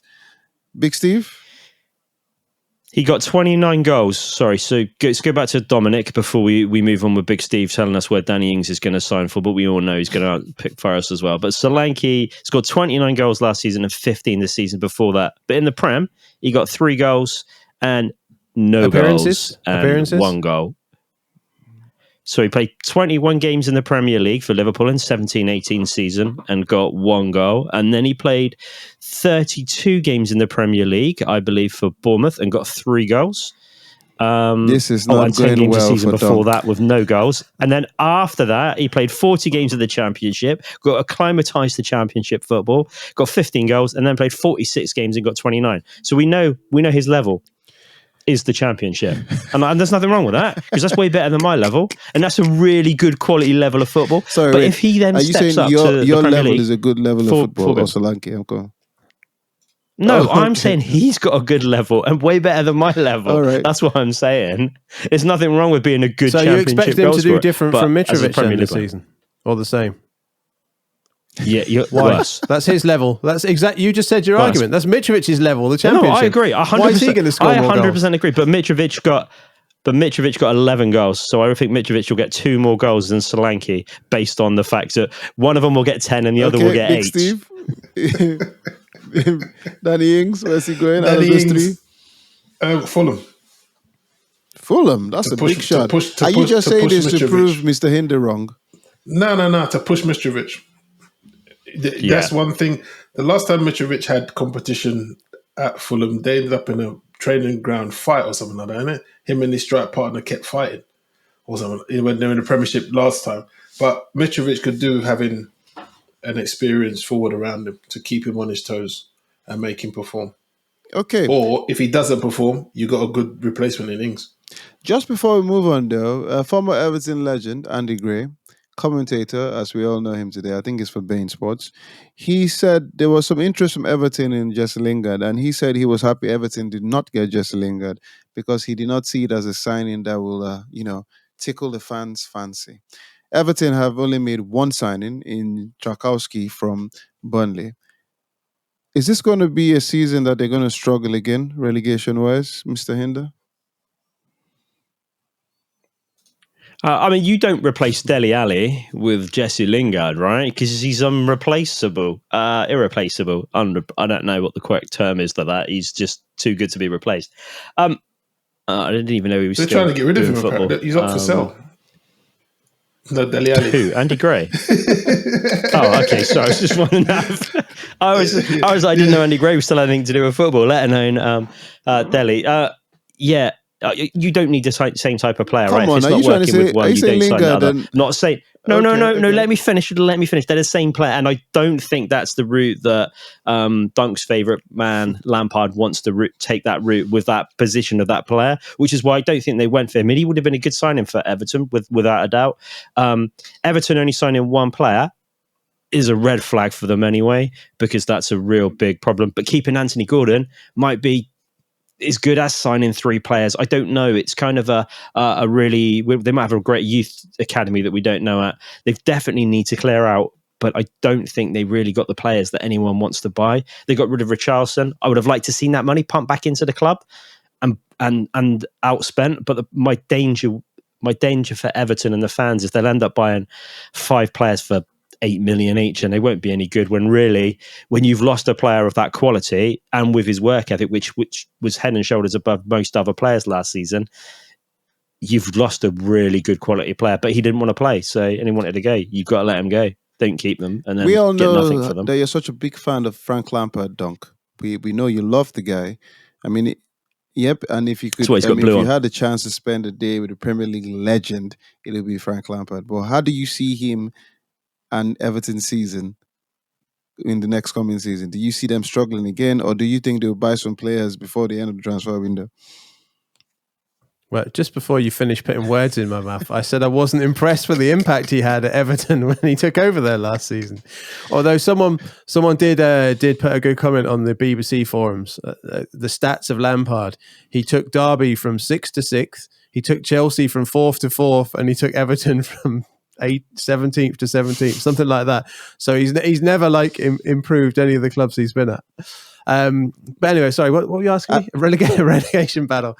S1: Big Steve.
S4: He got 29 goals. Sorry, so let's go back to Dominic before we move on with Big Steve telling us where Danny Ings is going to sign for, but we all know he's going to pick for us as well. But Solanke scored 29 goals last season and 15 the season before that. But in the Prem, he got 3 goals and no
S2: Appearances?
S4: goals and
S2: Appearances?
S4: 1 goal. So he played 21 games in the Premier League for Liverpool in 17-18 season and got 1 goal. And then he played 32 games in the Premier League, I believe, for Bournemouth and got 3 goals.
S1: This is not
S4: and 10
S1: going
S4: games a
S1: well
S4: season
S1: for
S4: before
S1: Dom.
S4: that with no goals. And then after that, he played 40 games of the Championship, got acclimatised to Championship football, got 15 goals, and then played 46 games and got 29. So we know his level is the Championship. And there's nothing wrong with that, because that's way better than my level. And that's a really good quality level of football.
S1: Sorry,
S4: but
S1: wait.
S4: if he then
S1: Are you
S4: steps
S1: saying
S4: up
S1: your
S4: to the
S1: your
S4: Premier
S1: level
S4: League,
S1: is a good level of
S4: for
S1: football?
S4: good.
S1: Or Solanke, I'm cool.
S4: No,
S1: Oh,
S4: I'm
S1: okay.
S4: saying he's got a good level and way better than my level.
S1: All right.
S4: That's what I'm saying. There's nothing wrong with being a good
S2: So you
S4: Championship
S2: expect him
S4: goal
S2: to do
S4: scorer,
S2: different
S4: but
S2: from
S4: as a
S2: Mitrovic
S4: Premier
S2: then
S4: League
S2: this
S4: player-
S2: season? Or the same?
S4: Yeah, you're
S2: Why?
S4: worse.
S2: That's his level. That's exactly. You just said your
S4: Worse.
S2: argument. That's Mitrovic's level. The
S4: No,
S2: Championship.
S4: I agree. 100%.
S2: Why is he going to score
S4: I
S2: more
S4: 100%
S2: goals?
S4: agree. But Mitrovic got 11 goals. So I think Mitrovic will get 2 more goals than Solanke, based on the fact that one of them will get 10 and the other will get
S1: Big
S4: 8.
S1: Steve. Danny Ings, where's he going? Out of
S3: Danny
S1: those
S3: Ings,
S1: 3?
S3: Fulham.
S1: Fulham. That's
S3: To
S1: a
S3: push-
S1: big
S3: to
S1: shot.
S3: push- to
S1: Are you
S3: push-
S1: just
S3: to
S1: saying
S3: push
S1: this to
S3: Mitrovic.
S1: prove Mr. Hinder wrong?
S3: No, to push Mitrovic. That's one thing. The last time Mitrovic had competition at Fulham, they ended up in a training ground fight or something like that, innit? Him and his strike partner kept fighting or something when they were in the Premiership last time. But Mitrovic could do having an experienced forward around him to keep him on his toes and make him perform.
S1: Okay.
S3: Or if he doesn't perform, you got a good replacement in Ings.
S1: Just before we move on, though, former Everton legend Andy Gray, commentator, as we all know him today, I think it's for Bain Sports, he said there was some interest from Everton in Jesse Lingard, and he said he was happy Everton did not get Jesse Lingard because he did not see it as a signing that will, tickle the fans' fancy. Everton have only made one signing in Trakowski from Burnley. Is this going to be a season that they're going to struggle again, relegation-wise, Mr. Hinder?
S4: I mean, you don't replace Dele Alli with Jesse Lingard, right? Because he's irreplaceable. I don't know what the correct term is for that. He's just too good to be replaced. I didn't even know he was
S3: They're
S4: still
S3: trying to get rid of
S4: doing
S3: him.
S4: football.
S3: Apparently. He's up for sale. No, Dele Alli.
S4: Who? Andy Gray? Oh, okay. Sorry, I was just wondering that. I didn't know Andy Gray was still had anything to do with football, let alone Dele. Yeah. You don't need the same type of player, right?
S1: Come on,
S4: if it's
S1: are
S4: not
S1: you trying to
S4: working
S1: say?
S4: with one,
S1: Are you
S4: you
S1: saying
S4: don't sign the
S1: Lingard?
S4: other. Not saying no.
S1: Okay.
S4: Let me finish. Let me finish. They're the same player, and I don't think that's the route that Dunk's favourite man Lampard wants to take that route with that position of that player, which is why I don't think they went for him. And he would have been a good signing for Everton, without a doubt. Everton only signing one player is a red flag for them anyway, because that's a real big problem. But keeping Anthony Gordon might be as good as signing 3 players. I don't know. It's kind of a really, they might have a great youth academy that we don't know at. They definitely need to clear out, but I don't think they really got the players that anyone wants to buy. They got rid of Richarlison. I would have liked to seen that money pumped back into the club and outspent. But my danger for Everton and the fans is they'll end up buying 5 players for 8 million each, and they won't be any good when you've lost a player of that quality and with his work ethic, which was head and shoulders above most other players last season, you've lost a really good quality player. But he didn't want to play, and he wanted to go. You've got to let him go. don't keep them, and then
S1: We all
S4: get nothing
S1: know
S4: for them.
S1: that you're such a big fan of Frank Lampard, Dunk. We know you love the guy. I mean, yep. And if you
S4: That's
S1: could,
S4: why he's
S1: I
S4: got
S1: mean, if
S4: blue
S1: you
S4: on.
S1: had the chance to spend a day with a Premier League legend, it would be Frank Lampard. But how do you see him and Everton season in the next coming season? Do you see them struggling again, or do you think they'll buy some players before the end of the transfer window?
S2: Well, just before you finish putting words in my mouth, I said I wasn't impressed with the impact he had at Everton when he took over there last season. Although someone did put a good comment on the BBC forums. The stats of Lampard: he took Derby from 6th to 6th, he took Chelsea from 4th to 4th, and he took Everton from 17th to 17th, something like that. So he's never improved any of the clubs he's been at. But anyway, sorry, what were you asking me? A relegation battle.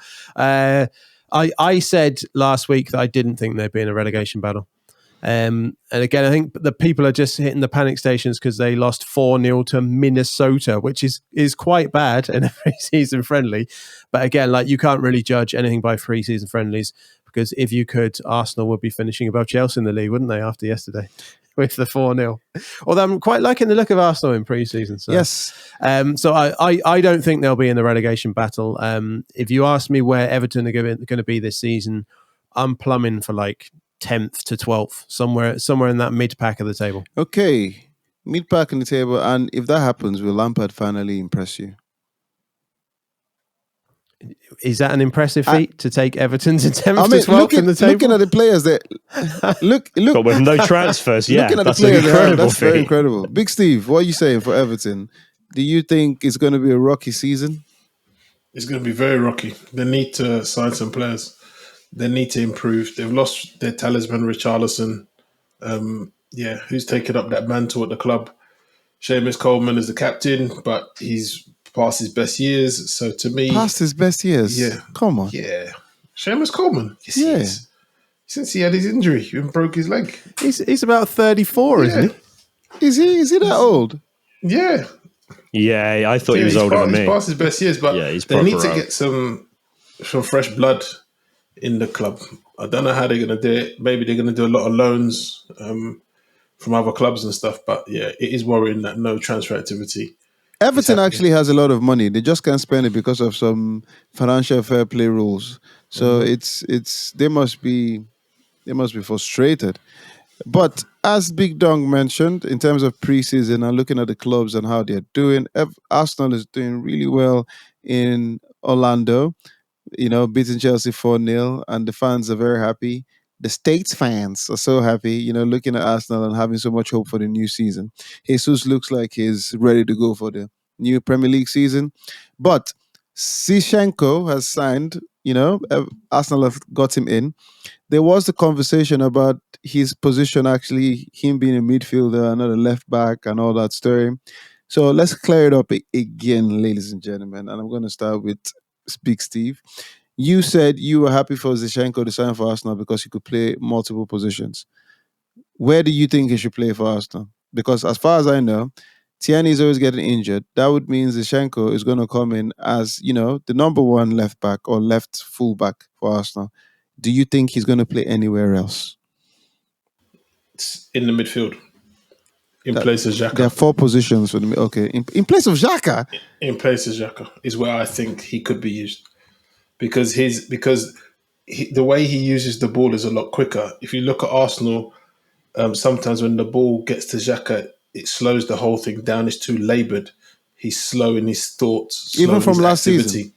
S2: I said last week that I didn't think there'd be in a relegation battle. And again, I think the people are just hitting the panic stations because they lost 4-0 to Minnesota, which is quite bad in a pre-season friendly. But again, you can't really judge anything by pre-season friendlies, because if you could, Arsenal would be finishing above Chelsea in the league, wouldn't they, after yesterday with the 4-0? Although I'm quite liking the look of Arsenal in pre-season. So.
S1: Yes.
S2: So I don't think they'll be in the relegation battle. If you ask me where Everton are going to be this season, I'm plumbing for 10th to 12th, somewhere in that mid pack of the table.
S1: Okay, mid pack in the table, and if that happens, will Lampard finally impress you?
S2: Is that an impressive feat to take Everton to 10th
S1: I mean,
S2: to 12th in the table?
S1: looking at the players that look,
S4: But with no transfers, yeah,
S1: looking at
S4: that's
S1: the players,
S4: incredible.
S1: that's very incredible. Big Steve, what are you saying for Everton? Do you think it's going to be a rocky season?
S3: It's going to be very rocky. They need to sign some players. They need to improve. They've lost their talisman, Richarlison. Who's taken up that mantle at the club? Seamus Coleman is the captain, but he's past his best years. So to me,
S1: Past his best years?
S3: Yeah.
S1: Come on.
S3: Yeah. Seamus Coleman. Yes,
S1: Yeah.
S3: he is. Since he had his injury and broke his leg.
S2: He's about 34, isn't he?
S1: Is he that old?
S3: Yeah.
S4: Yeah, I thought he was older than me.
S3: He's past his best years, but
S4: Yeah, he's
S3: they need
S4: proper
S3: to
S4: old.
S3: get some fresh blood in the club. I don't know how they're going to do it. Maybe they're going to do a lot of loans from other clubs and stuff. But yeah, it is worrying that no transfer activity.
S1: Everton actually has a lot of money. They just can't spend it because of some financial fair play rules. So they must be frustrated. But as Big Dong mentioned, in terms of preseason and looking at the clubs and how they're doing, Arsenal is doing really well in Orlando. Beating Chelsea 4-0, and the fans are very happy. The States fans are so happy, looking at Arsenal and having so much hope for the new season. Jesus looks like he's ready to go for the new Premier League season. But Zinchenko has signed, Arsenal have got him in. There was the conversation about his position, actually, him being a midfielder, not a left back, and all that story. So let's clear it up again, ladies and gentlemen. And I'm going to start with Speak Steve. You said you were happy for Zinchenko to sign for Arsenal because he could play multiple positions. Where do you think he should play for Arsenal? Because as far as I know, Tierney is always getting injured. That would mean Zinchenko is going to come in as, the number one left back or left full back for Arsenal. Do you think he's going to play anywhere else?
S3: It's in the midfield. In place of Xhaka.
S1: There are 4 positions for the okay. In place of Xhaka?
S3: In place of Xhaka is where I think he could be used. Because the way he uses the ball is a lot quicker. If you look at Arsenal, sometimes when the ball gets to Xhaka, it slows the whole thing down. It's too laboured. He's slow in his thoughts.
S1: Even from last season?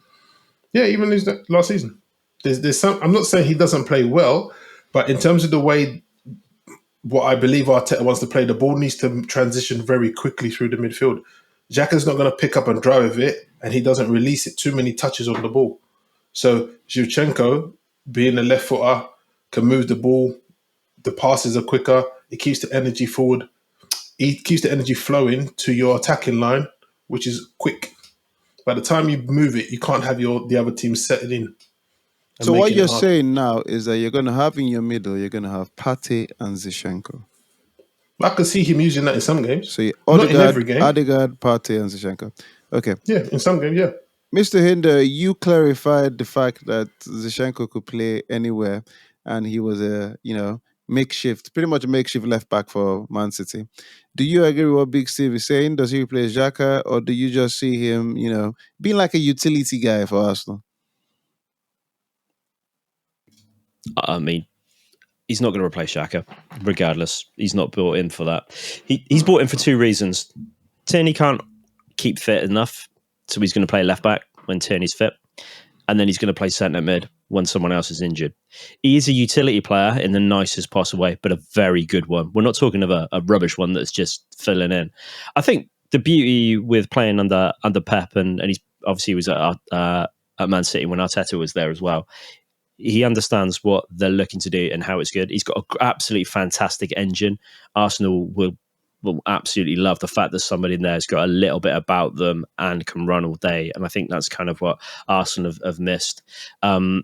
S3: Yeah, even last season. There's some. I'm not saying he doesn't play well, but in terms of the way what I believe Arteta wants to play, the ball needs to transition very quickly through the midfield. Xhaka's not going to pick up and drive with it, and he doesn't release it. Too many touches on the ball. So Zinchenko, being a left footer, can move the ball. The passes are quicker. It keeps the energy forward. It keeps the energy flowing to your attacking line, which is quick. By the time you move it, you can't have the other team setting in.
S1: So what you're saying now is that you're going to have in your middle, you're going to have Partey and Zinchenko.
S3: I can see him using that in some games.
S1: So
S3: not in every game.
S1: Odegaard, Partey, and Zinchenko. Okay.
S3: Yeah, in some games, yeah.
S1: Mr. Hinder, you clarified the fact that Zinchenko could play anywhere, and he was pretty much a makeshift left back for Man City. Do you agree with what Big Steve is saying? Does he replace Xhaka, or do you just see him, being like a utility guy for Arsenal?
S4: I mean, he's not going to replace Xhaka, regardless. He's not brought in for that. He's brought in for two reasons. Tierney can't keep fit enough, so he's going to play left back when Tierney's fit, and then he's going to play centre mid when someone else is injured. He is a utility player in the nicest possible way, but a very good one. We're not talking of a rubbish one that's just filling in. I think the beauty with playing under Pep, and he was at Man City when Arteta was there as well. He understands what they're looking to do and how it's good. He's got an absolutely fantastic engine. Arsenal will absolutely love the fact that somebody in there has got a little bit about them and can run all day. And I think that's kind of what Arsenal have missed. And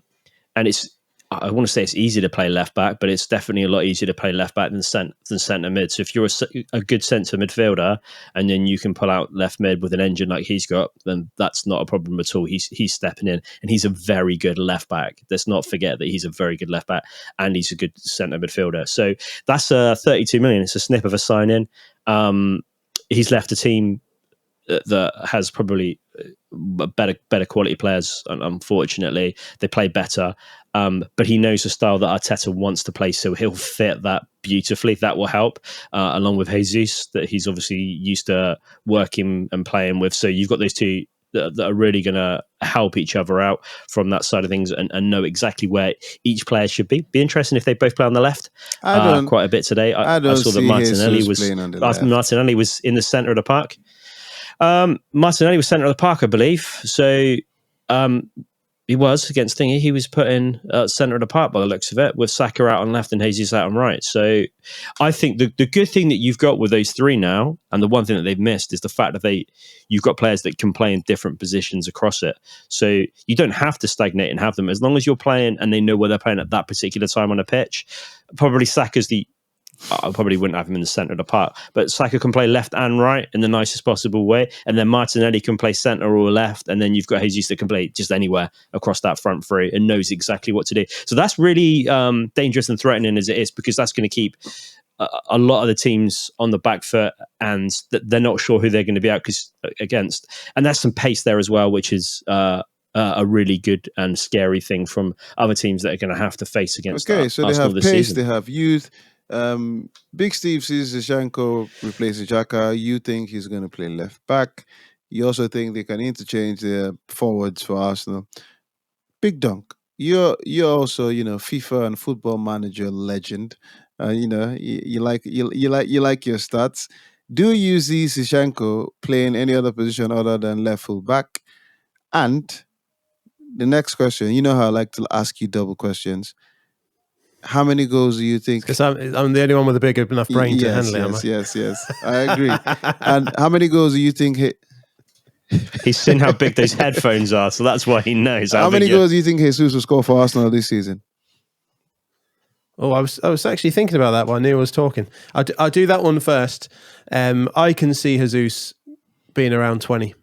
S4: I want to say it's easy to play left back, but it's definitely a lot easier to play left back than centre mid. So if you're a good centre midfielder and then you can pull out left mid with an engine like he's got, then that's not a problem at all. He's stepping in, and he's a very good left back. Let's not forget that he's a very good left back and he's a good centre midfielder. So that's 32 million. It's a snip of a sign in. He's left a team that has probably better quality players. Unfortunately, they play better. But he knows the style that Arteta wants to play, so he'll fit that beautifully. That will help, along with Jesus, that he's obviously used to working and playing with. So you've got those two that are really going to help each other out from that side of things and know exactly where each player should be. Be interesting if they both play on the left quite a bit today. I saw that Martinelli was in the centre of the park. Martinelli was centre of the park, I believe. So he was against Thingy. He was put in centre of the park by the looks of it, with Saka out on left and Jesus out on right. So I think the good thing that you've got with those three now, and the one thing that they've missed, is the fact that you've got players that can play in different positions across it. So you don't have to stagnate and have them, as long as you're playing and they know where they're playing at that particular time on a pitch. Probably Saka's I probably wouldn't have him in the centre of the park, but Saka can play left and right in the nicest possible way, and then Martinelli can play centre or left, and then you've got Jesus that can play just anywhere across that front three and knows exactly what to do. So that's really dangerous and threatening as it is, because that's going to keep a lot of the teams on the back foot, and they're not sure who they're going to be out against. And there's some pace there as well, which is a really good and scary thing from other teams that are going to have to face against.
S1: Okay, so they
S4: Arsenal
S1: have
S4: this
S1: pace,
S4: season.
S1: they have youth. Big Steve sees Zinchenko replacing Xhaka. You think he's going to play left back. You also think they can interchange their forwards for Arsenal. Big Dunk, you're also FIFA and Football Manager legend. You like your stats. Do you see Zinchenko playing any other position other than left full back? And the next question, you know how I like to ask you double questions. How many goals do you think?
S2: Because I'm the only one with a big enough brain to handle it, am I?
S1: Yes. I agree. And how many goals do you think?
S4: He's seen how big those headphones are, so that's why he knows.
S1: How many goals do you think Jesus will score for Arsenal this season?
S2: Oh, I was actually thinking about that while Neil was talking. I'll do that one first. I can see Jesus being around 20.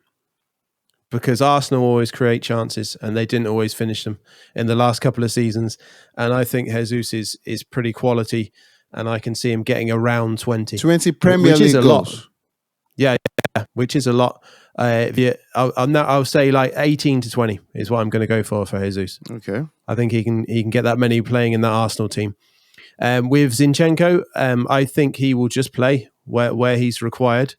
S2: Because Arsenal always create chances and they didn't always finish them in the last couple of seasons. And I think Jesus is pretty quality, and I can see him getting around 20.
S1: 20 Premier League goals.
S2: Yeah, which is a lot. I'll say like 18 to 20 is what I'm going to go for Jesus.
S1: Okay.
S2: I think he can get that many playing in that Arsenal team. With Zinchenko, I think he will just play where he's required.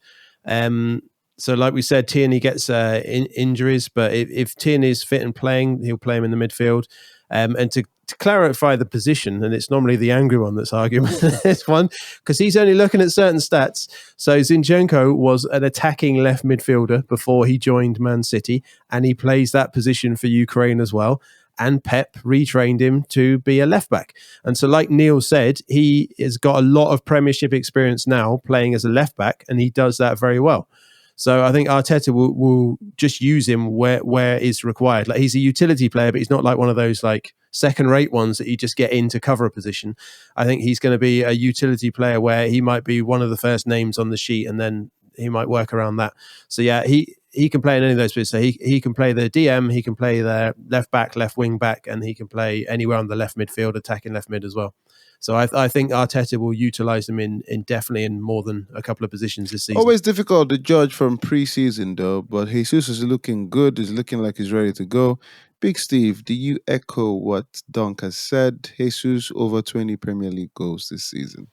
S2: So like we said, Tierney gets injuries, but if Tierney's fit and playing, he'll play him in the midfield. And to clarify the position, and it's normally the angry one that's arguing this one, because he's only looking at certain stats. So Zinchenko was an attacking left midfielder before he joined Man City, and he plays that position for Ukraine as well. And Pep retrained him to be a left back. And so like Neil said, he has got a lot of Premiership experience now playing as a left back, and he does that very well. So I think Arteta will just use him where is required. Like, he's a utility player, but he's not like one of those like second-rate ones that you just get in to cover a position. I think he's going to be a utility player where he might be one of the first names on the sheet, and then he might work around that. So yeah, he can play in any of those positions. So he can play the DM, he can play the left back, left wing back, and he can play anywhere on the left midfield, attacking left mid as well. So I think Arteta will utilise him in definitely in more than a couple of positions this season.
S1: Always difficult to judge from pre-season though, but Jesus is looking good. He's looking like he's ready to go. Big Steve, do you echo what Dunk has said? Jesus over 20 Premier League goals this season.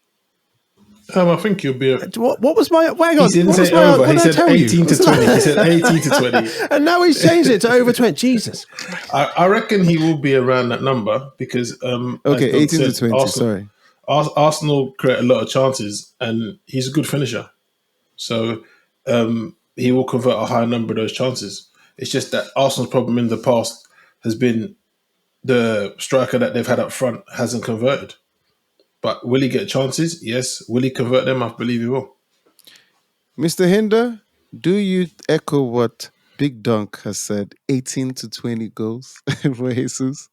S3: I think you'll be.
S2: What was my? Hang on.
S3: He didn't
S2: what was
S3: say
S2: my,
S3: over.
S2: what
S3: He
S2: did I
S3: said
S2: tell you?
S3: 18 to 20. He said 18 to 20.
S2: And now he's changed it to over 20. Jesus.
S3: I reckon he will be around that number because.
S1: Okay, 18 to 20. Sorry.
S3: Arsenal create a lot of chances, and he's a good finisher. So he will convert a high number of those chances. It's just that Arsenal's problem in the past has been the striker that they've had up front hasn't converted. But will he get chances? Yes. Will he convert them? I believe he will.
S1: Mr. Hinder, do you echo what Big Dunk has said? 18 to 20 goals for Jesus?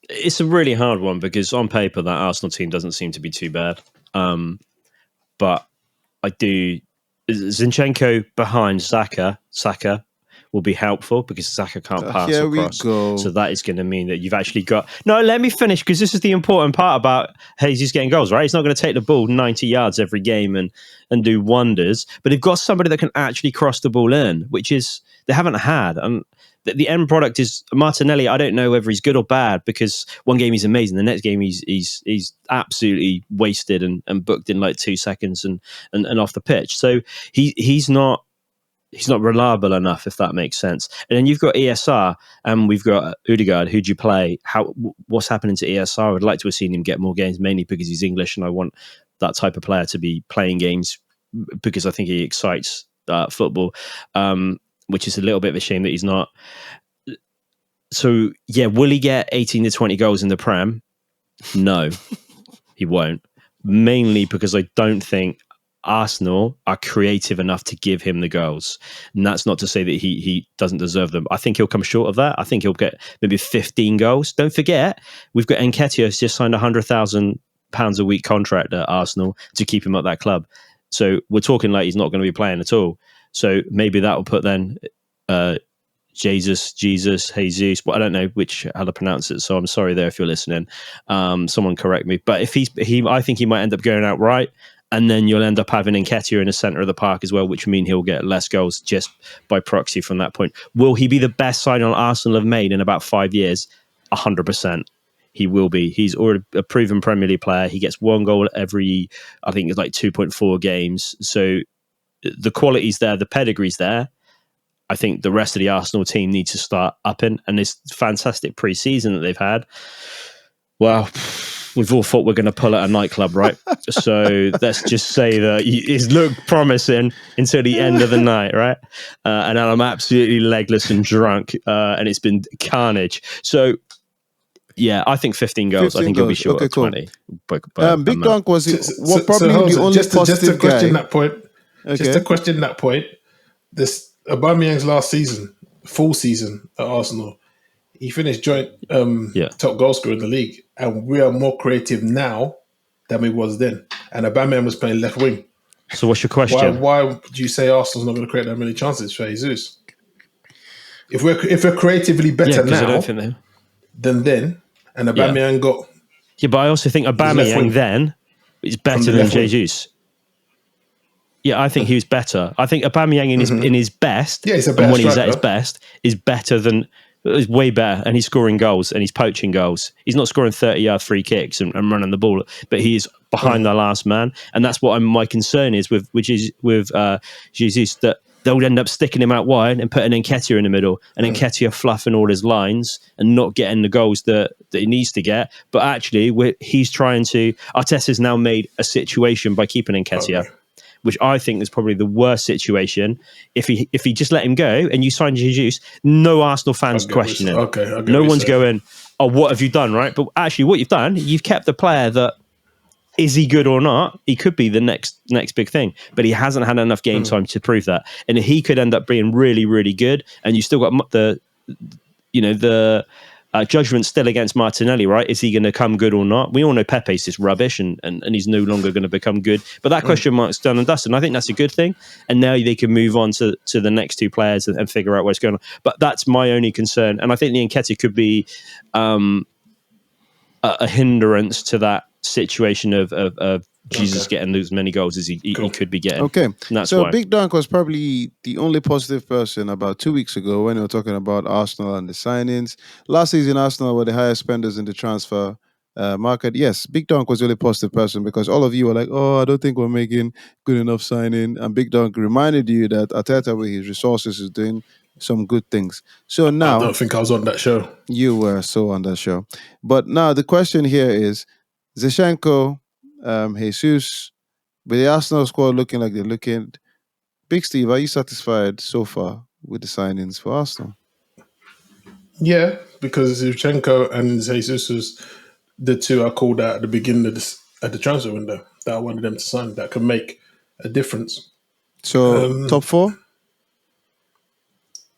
S4: It's a really hard one because on paper that Arsenal team doesn't seem to be too bad. But I do. Zinchenko behind Saka will be helpful because Saka can't pass
S1: here
S4: across.
S1: We go.
S4: So that is going to mean that you've actually got... No, let me finish because this is the important part about Jesus getting goals, right? He's not going to take the ball 90 yards every game and do wonders, but they've got somebody that can actually cross the ball in, which is they haven't had. And the end product is Martinelli. I don't know whether he's good or bad because one game he's amazing, the next game he's absolutely wasted and booked in like 2 seconds and off the pitch. So he's not reliable enough, if that makes sense. And then you've got ESR and we've got Ødegaard. Who do you play? What's happening to ESR? I would like to have seen him get more games, mainly because he's English, and I want that type of player to be playing games because I think he excites football. Which is a little bit of a shame that he's not. So, yeah, will he get 18 to 20 goals in the Prem? No, he won't. Mainly because I don't think Arsenal are creative enough to give him the goals. And that's not to say that he doesn't deserve them. I think he'll come short of that. I think he'll get maybe 15 goals. Don't forget, we've got Nketiah who's just signed a £100,000 a week contract at Arsenal to keep him at that club. So we're talking like he's not going to be playing at all. So maybe that will put then Jesus, well, I don't know how to pronounce it. So I'm sorry there if you're listening. Someone correct me. But if I think he might end up going out right, and then you'll end up having Nketiah in the centre of the park as well, which mean he'll get less goals just by proxy from that point. Will he be the best signing Arsenal have made in about 5 years? 100%. He will be. He's already a proven Premier League player. He gets 1 goal every, I think it's like 2.4 games. So the quality's there, the pedigree's there. I think the rest of the Arsenal team needs to start upping. And this fantastic pre-season that they've had, well, we've all thought we're going to pull at a nightclub, right? So let's just say that it's looked promising until the end of the night, right? And now I'm absolutely legless and drunk, and it's been carnage. So, yeah, I think 15 goals. I think he'll be short of 20.
S1: Big Dunk was probably the only
S3: just
S1: positive
S3: to question
S1: guy.
S3: that point.
S1: Okay.
S3: Just to question that point. This Aubameyang's last season, full season at Arsenal, he finished joint top goal scorer in the league, and we are more creative now than we was then. And Aubameyang was playing left wing.
S4: So, what's your question?
S3: Why do you say Arsenal's not going to create that many chances for Jesus? If we're creatively better now than then, and Aubameyang got
S4: but I also think Aubameyang then is better than Jesus. Yeah, I think he was better. I think Aubameyang in his best,
S3: he's a better
S4: and when he's
S3: striker.
S4: at his best, is better than. Is way better, and he's scoring goals and he's poaching goals. He's not scoring 30-yard free kicks and running the ball, but he's behind the last man, and that's what my concern is with Jesus, that they'll end up sticking him out wide and putting Nketiah in the middle, and Nketiah fluffing all his lines and not getting the goals that he needs to get. But actually, he's trying to. Arteta's now made a situation by keeping Nketiah. Which I think is probably the worst situation. If he just let him go and you sign Jesus, no Arsenal fans question him. No one's going, oh, what have you done, right? But actually what you've done, you've kept the player that, is he good or not? He could be the next big thing, but he hasn't had enough game time to prove that. And he could end up being really, really good. And you still got the Judgment still against Martinelli, right? Is he going to come good or not? We all know Pepe's just rubbish and he's no longer going to become good. But that question mark's done and dusted. And I think that's a good thing. And now they can move on to the next two players and figure out what's going on. But that's my only concern. And I think the Nketiah could be a hindrance to that situation of Jesus getting as many goals as he could be getting.
S1: Okay,
S4: and that's
S1: so
S4: why.
S1: Big Dunk was probably the only positive person about 2 weeks ago when we were talking about Arsenal and the signings. Last season, Arsenal were the highest spenders in the transfer market. Yes, Big Dunk was the only positive person because all of you were like, oh, I don't think we're making good enough signing. And Big Dunk reminded you that Arteta, with his resources, is doing some good things. So
S3: I
S1: now,
S3: don't think I was on that show.
S1: you were so on that show. But now the question here is Zinchenko, Jesus, with the Arsenal squad looking like they're looking, Big Steve, are you satisfied so far with the signings for Arsenal?
S3: Yeah, because Zinchenko and Jesus was the two I called out at the beginning of at the transfer window that I wanted them to sign that could make a difference.
S1: So top four?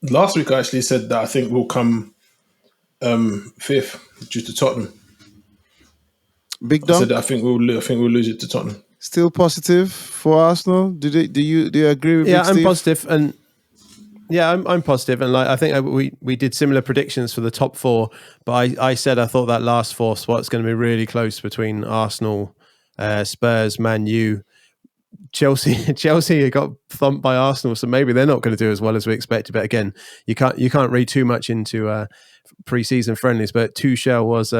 S3: Last week I actually said that I think we'll come fifth due to Tottenham.
S1: Big
S3: I
S1: Dunk,
S3: said that I think we'll lose it to Tottenham.
S1: still positive for Arsenal? Do you agree with
S2: Yeah,
S1: Big
S2: I'm
S1: Steve?
S2: positive, and I'm positive, and like I think we did similar predictions for the top four, but I said I thought that last four spot's going to be really close between Arsenal, Spurs, Man U, Chelsea. Chelsea got thumped by Arsenal, so maybe they're not going to do as well as we expected. But again, you can't read too much into pre-season friendlies. But Tuchel was.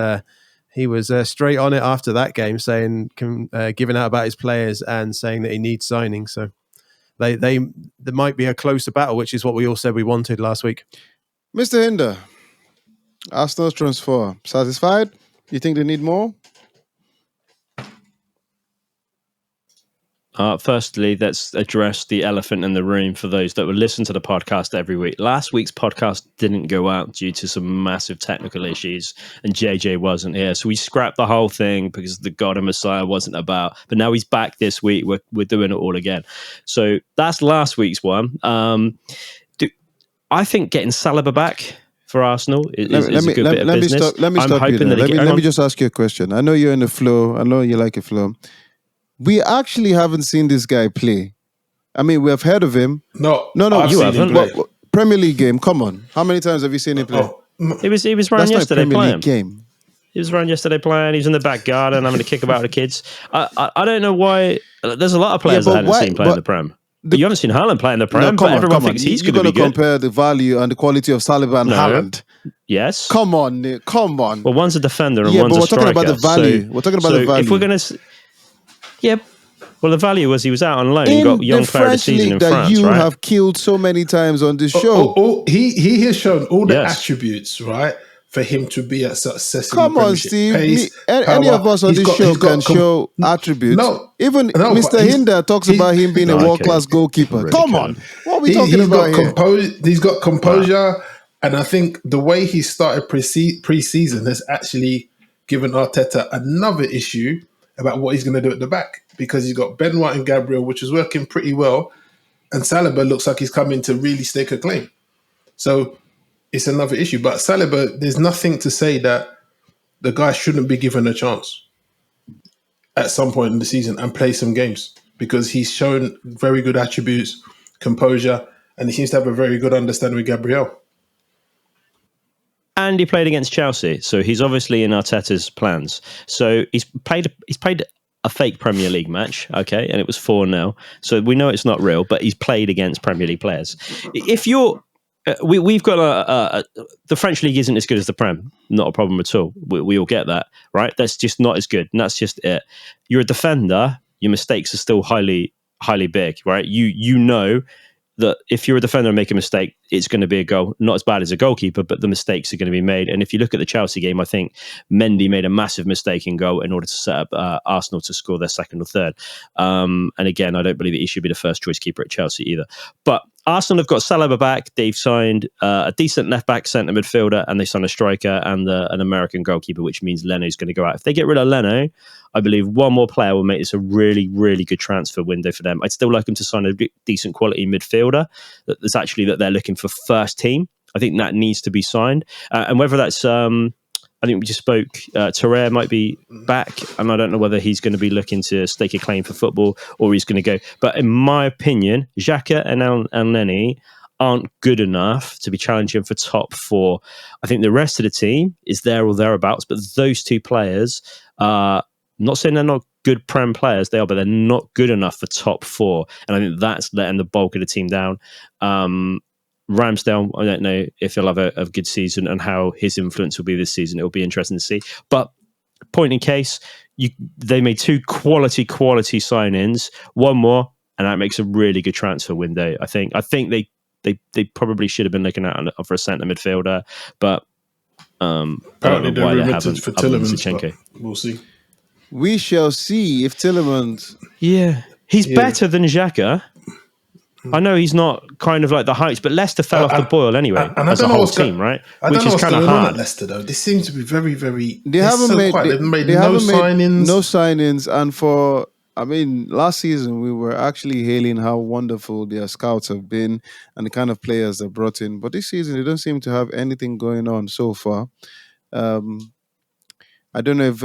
S2: He was straight on it after that game, saying, giving out about his players and saying that he needs signing. So there might be a closer battle, which is what we all said we wanted last week.
S1: Mr. Hinder, Arsenal's transfer, satisfied? You think they need more?
S4: Firstly, let's address the elephant in the room for those that would listen to the podcast every week. Last week's podcast didn't go out due to some massive technical issues, and JJ wasn't here. So we scrapped the whole thing because the God and Messiah wasn't about. But now he's back this week. We're doing it all again. So that's last week's one. I think getting Saliba back for Arsenal is a good bit of business.
S1: Let me stop you there. Let me just ask you a question. I know you're in the flow. I know you like a flow. We actually haven't seen this guy play. I mean, we have heard of him.
S3: No,
S4: you haven't.
S1: Well, Premier League game, come on. How many times have you seen him play?
S4: He was around
S1: That's
S4: yesterday
S1: not a Premier
S4: playing.
S1: League game.
S4: He was around yesterday playing. He was in the back garden having a kick about the kids. I don't know why. There's a lot of players I hadn't seen play in the Prem. But you haven't seen Haaland play in the Prem, but everyone thinks he's going to be good.
S1: You're going to compare the value and the quality of Saliba and Haaland.
S4: Yes.
S1: Come on, Nick. Come on.
S4: Well, one's a defender and one's a striker.
S1: We're talking about the value. We're talking about the value.
S4: If we're going to... Yeah. Well, the value was he was out on loan and got young player of the season in France,
S1: you
S4: right?
S1: have killed so many times on this show.
S3: He has shown all the attributes, right, for him to be a success.
S1: Come on, Steve. Any of us on this show can show attributes. Even Mr. Hinder talks about him being a world-class goalkeeper. Come on. What are we talking about here?
S3: He's got composure, and I think the way he started pre-season has actually given Arteta another issue about what he's going to do at the back, because he's got Ben White and Gabriel, which is working pretty well, and Saliba looks like he's coming to really stake a claim. So it's another issue. But Saliba, there's nothing to say that the guy shouldn't be given a chance at some point in the season and play some games, because he's shown very good attributes, composure, and he seems to have a very good understanding with Gabriel.
S4: And he played against Chelsea, so he's obviously in Arteta's plans. So he's played a fake Premier League match, okay, and it was 4-0. So we know it's not real, but he's played against Premier League players. If you're, we've got the French league isn't as good as the Prem, not a problem at all. We all get that, right? That's just not as good, and that's just it. You're a defender, your mistakes are still highly big, right? You know that if you're a defender and make a mistake, it's going to be a goal. Not as bad as a goalkeeper, but the mistakes are going to be made. And if you look at the Chelsea game, I think Mendy made a massive mistake in goal in order to set up Arsenal to score their second or third. And again, I don't believe that he should be the first choice keeper at Chelsea either. But Arsenal have got Saliba back. They've signed a decent left-back centre midfielder, and they signed a striker and an American goalkeeper, which means Leno's going to go out. If they get rid of Leno, I believe one more player will make this a really, really good transfer window for them. I'd still like them to sign a decent quality midfielder. That's actually that they're looking for first team. I think that needs to be signed. And whether that's, I think we just spoke, Terrere might be back, and I don't know whether he's going to be looking to stake a claim for football or he's going to go. But in my opinion, Xhaka and Elneny aren't good enough to be challenging for top 4. I think the rest of the team is there or thereabouts, but those 2 players, not saying they're not good Prem players, they are, but they're not good enough for top 4. And I think that's letting the bulk of the team down. Ramsdale, I don't know if he'll have a good season and how his influence will be this season. It'll be interesting to see. But point in case, they made 2 quality signings, one more, and that makes a really good transfer window. I think they probably should have been looking at for a centre midfielder, but
S3: apparently they're rumored for Tielemans, but we'll see.
S1: We shall see if Tielemans.
S4: Yeah, he's better than Xhaka. I know he's not kind of like the heights, but Leicester fell off the boil anyway as a whole team, right?
S3: Which is kind of hard. At Leicester, though, this seems to be very, very.
S1: They haven't made
S3: no signings.
S1: No signings, and last season we were actually hailing how wonderful their scouts have been and the kind of players they brought in. But this season they don't seem to have anything going on so far. I don't know if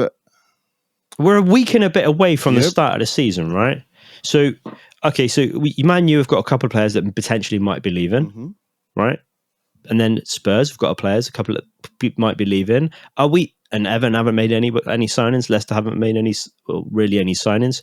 S4: we're a week and a bit away from the start of the season, right? So. Okay, so Man U have got a couple of players that potentially might be leaving, right? And then Spurs have got a couple of people might be leaving. Are we? And Everton haven't made any signings. Leicester haven't made any signings.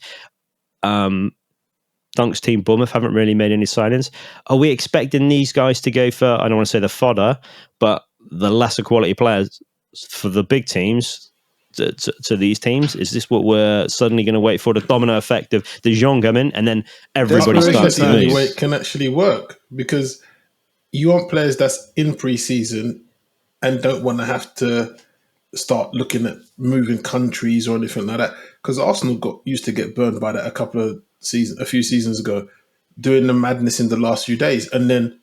S4: Dunk's team, Bournemouth, haven't really made any signings. Are we expecting these guys to go for, I don't want to say the fodder, but the lesser quality players for the big teams? To these teams? Is this what we're suddenly going to wait for, the domino effect of De Jong coming and then everybody starts to move?
S3: That's the only way it can actually work, because you want players that's in pre-season and don't want to have to start looking at moving countries or anything like that, because Arsenal used to get burned by that a few seasons ago, doing the madness in the last few days, and then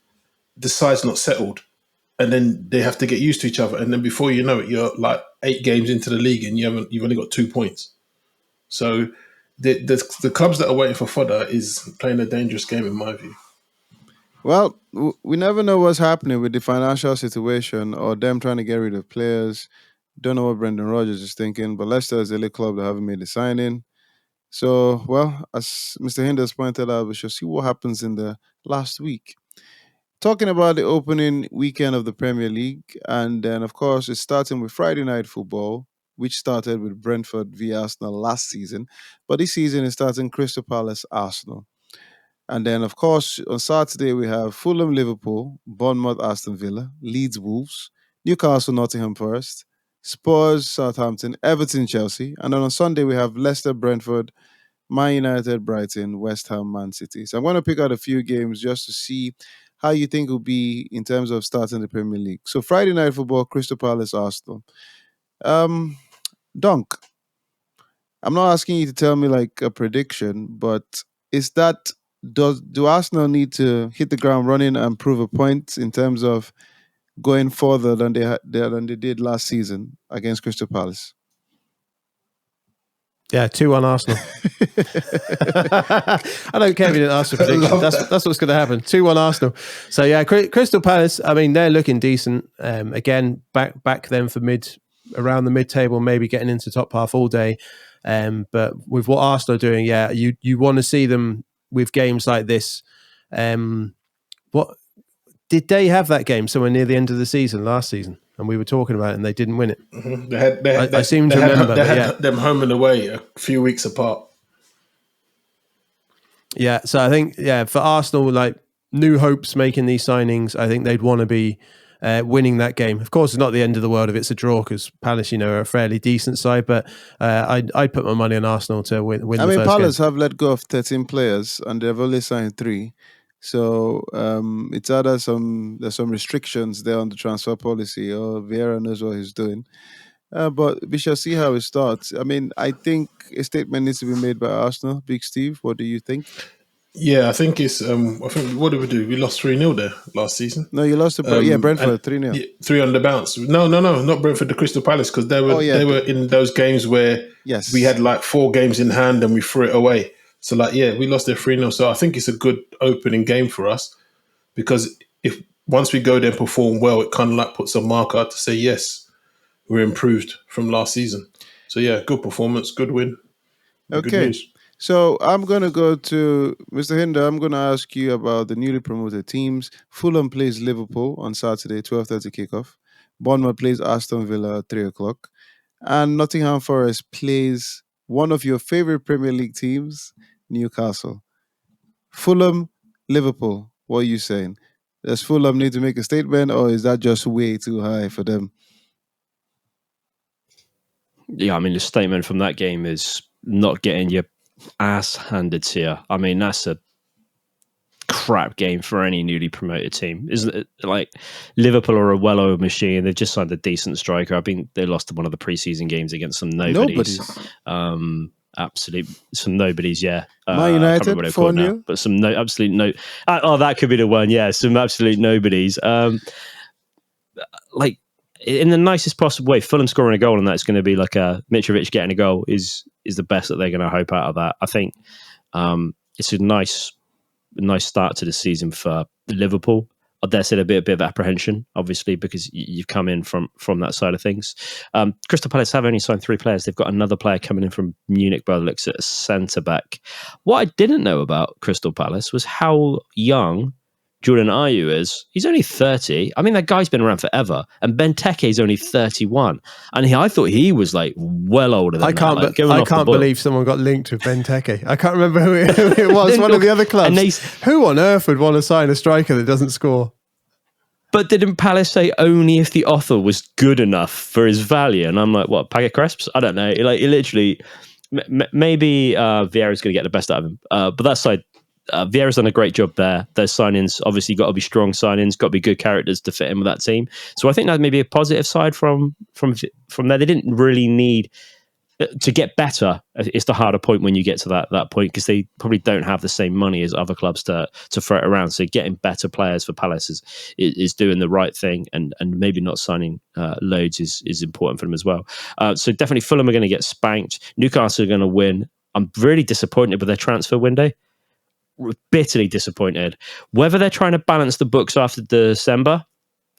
S3: the side's not settled. And then they have to get used to each other. And then before you know it, you're like 8 games into the league and you've only got 2 points. So the clubs that are waiting for fodder is playing a dangerous game in my view.
S1: Well, we never know what's happening with the financial situation or them trying to get rid of players. Don't know what Brendan Rodgers is thinking, but Leicester is a little club that haven't made a signing. So, well, as Mr. Hinders pointed out, we shall see what happens in the last week. Talking about the opening weekend of the Premier League, and then, of course, it's starting with Friday Night Football, which started with Brentford v Arsenal last season. But this season is starting Crystal Palace Arsenal. And then, of course, on Saturday, we have Fulham Liverpool, Bournemouth Aston Villa, Leeds Wolves, Newcastle Nottingham Forest, Spurs Southampton, Everton Chelsea. And then on Sunday, we have Leicester Brentford, Man United Brighton, West Ham Man City. So I'm going to pick out a few games just to see how you think it will be in terms of starting the Premier League. So Friday Night Football, Crystal Palace, Arsenal. Dunk, I'm not asking you to tell me like a prediction, but do Arsenal need to hit the ground running and prove a point in terms of going further than they did last season against Crystal Palace?
S2: Yeah, 2-1 Arsenal. I don't care if you didn't ask for prediction. That's what's going to happen. 2-1 Arsenal. So yeah, Crystal Palace, I mean, they're looking decent. Again, back them for around the mid-table, maybe getting into top half all day. But with what Arsenal are doing, yeah, you want to see them with games like this. What did they have that game somewhere near the end of the season last season? And we were talking about it, and they didn't win it.
S3: Mm-hmm.
S2: I seem to remember.
S3: They had them home and away a few weeks apart.
S2: Yeah, so I think, for Arsenal, like new hopes making these signings, I think they'd want to be winning that game. Of course, it's not the end of the world if it's a draw, because Palace, are a fairly decent side, but I'd put my money on Arsenal to win the first
S1: Palace
S2: game.
S1: have let go of 13 players, and they've only signed 3. So it's either there's some restrictions there on the transfer policy, or Vieira knows what he's doing. But we shall see how it starts. I mean, I think a statement needs to be made by Arsenal. Big Steve, what do you think?
S3: Yeah, I think it's. What did we do? We lost 3-0 there last season.
S1: No, you lost to Brentford 3-0.
S3: Yeah, 3 on the bounce. No, not Brentford. The Crystal Palace, because they were in those games where we had like 4 games in hand and we threw it away. So we lost there 3-0. So I think it's a good opening game for us, because if once we go there and perform well, it kind of like puts a marker to say, yes, we're improved from last season. So yeah, good performance, good win, good
S1: Okay.
S3: news.
S1: So I'm going to go to Mr. Hinder. I'm going to ask you about the newly promoted teams. Fulham plays Liverpool on Saturday, 12:30 kickoff. Bournemouth plays Aston Villa at 3 o'clock. And Nottingham Forest plays one of your favorite Premier League teams, Newcastle. Fulham, Liverpool. What are you saying? Does Fulham need to make a statement, or is that just way too high for them?
S4: Yeah, I mean, the statement from that game is not getting your ass handed to you. I mean, that's a crap game for any newly promoted team, isn't it? Like, Liverpool are a well-oiled machine. They've just signed a decent striker. I think they lost one of the preseason games against some nobodies. Absolute some nobodies, yeah.
S1: Man
S4: I can't remember
S1: United
S4: what they're called now,
S1: 4-0.
S4: but some absolute no. Oh, that could be the one. Yeah, some absolute nobodies. Like, in the nicest possible way, Fulham scoring a goal and that's going to be like a Mitrovic getting a goal is the best that they're going to hope out of that. I think it's a nice start to the season for Liverpool. I dare say a bit of apprehension, obviously, because you've come in from that side of things. Crystal Palace have only signed 3 players. They've got another player coming in from Munich by the looks at a centre back. What I didn't know about Crystal Palace was how young Jordan Ayew is. He's only 30. I mean, that guy's been around forever. And Benteke is only 31. And I thought he was like well older than
S2: I can't,
S4: that. Like,
S2: I can't believe someone got linked with Benteke. I can't remember who it was. One of the other clubs. Who on earth would want to sign a striker that doesn't score?
S4: But didn't Palace say only if the offer was good enough for his value? And I'm like, what, packet crisps? I don't know. Like, it literally, maybe Vieira's going to get the best out of him. But that side, Vieira's done a great job there. Those signings obviously got to be strong signings, got to be good characters to fit in with that team. So I think that may be a positive side from there. They didn't really need to get better. It's the harder point when you get to that point, because they probably don't have the same money as other clubs to throw it around. So getting better players for Palace is doing the right thing, and maybe not signing loads is important for them as well. So definitely Fulham are going to get spanked. Newcastle are going to win. I'm really disappointed with their transfer window. Bitterly disappointed. Whether they're trying to balance the books after December,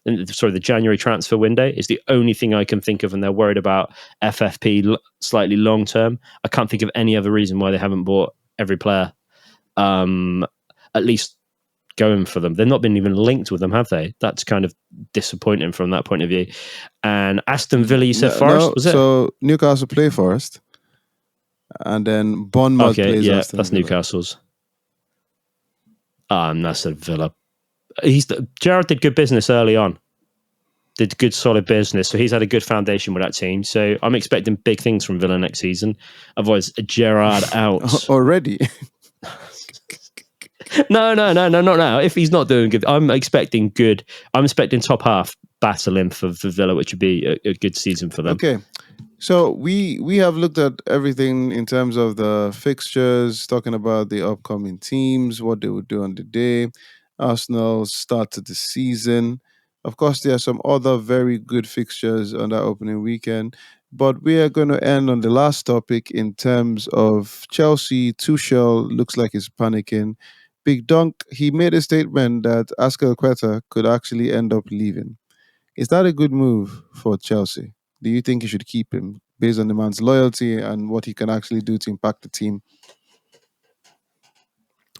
S4: the January transfer window, is the only thing I can think of, and they're worried about FFP slightly long term. I can't think of any other reason why they haven't bought every player, at least going for them. They've not been even linked with them, have they? That's kind of disappointing from that point of view. And Aston Villa, you said Forest, was it?
S1: So Newcastle play Forest, and then Bournemouth plays Aston
S4: that's
S1: Villa.
S4: Newcastle's. That's a Villa. Gerrard did good business early on. Did good solid business, so he's had a good foundation with that team. So I'm expecting big things from Villa next season. Otherwise, Gerrard out
S1: already.
S4: No, not now. If he's not doing good, I'm expecting good. I'm expecting top half battling for Villa, which would be a good season for them.
S1: Okay. So we have looked at everything in terms of the fixtures, talking about the upcoming teams, what they would do on the day, Arsenal's start to the season. Of course, there are some other very good fixtures on that opening weekend, but we are going to end on the last topic in terms of Chelsea. Tuchel looks like he's panicking. Big Dunk, he made a statement that Aspilicueta could actually end up leaving. Is that a good move for Chelsea? Do you think you should keep him based on the man's loyalty and what he can actually do to impact the team?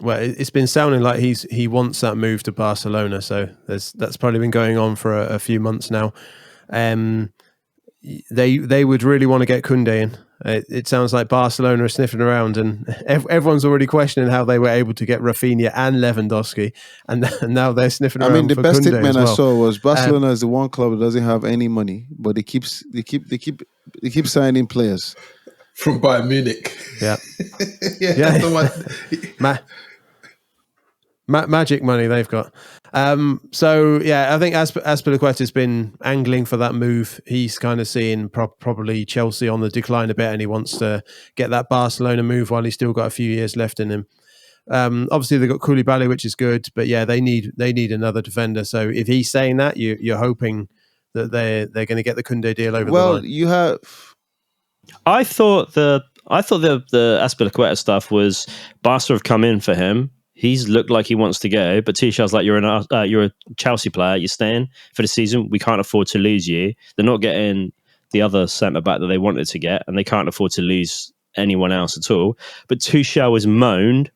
S2: Well, it's been sounding like he wants that move to Barcelona, so that's probably been going on for a few months now. They would really want to get Koundé in. It sounds like Barcelona are sniffing around, and everyone's already questioning how they were able to get Rafinha and Lewandowski, and now they're sniffing around.
S1: I mean, the best
S2: Koundé
S1: statement
S2: as well.
S1: I saw was Barcelona is the one club that doesn't have any money, but they keep signing players
S3: from Bayern Munich.
S2: Yeah,
S3: yeah.
S2: Magic money they've got. So yeah, I think Aspilicueta's been angling for that move. He's kind of seeing probably Chelsea on the decline a bit, and he wants to get that Barcelona move while he's still got a few years left in him. Obviously they've got Koulibaly, which is good, but yeah, they need another defender. So if he's saying that, you're hoping that they're going to get the Koundé deal over the line.
S1: Well, you have.
S4: I thought the Aspilicueta stuff was Barca have come in for him. He's looked like he wants to go, but Tuchel's like, you're a Chelsea player. You're staying for the season. We can't afford to lose you. They're not getting the other centre back that they wanted to get, and they can't afford to lose anyone else at all. But Tuchel has moaned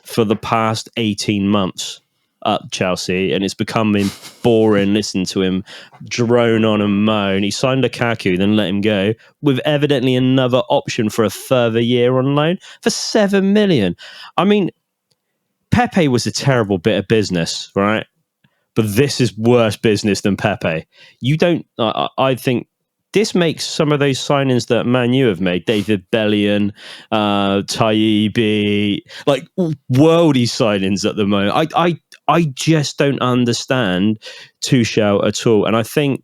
S4: for the past 18 months at Chelsea, and it's becoming boring listening to him drone on and moan. He signed Lukaku, then let him go, with evidently another option for a further year on loan for 7 million. I mean, Pepe was a terrible bit of business, right? But this is worse business than Pepe. You don't. I think this makes some of those signings that Man U have made, David Bellion, Taibbi, like worldy signings at the moment. I just don't understand Tuchel at all, and I think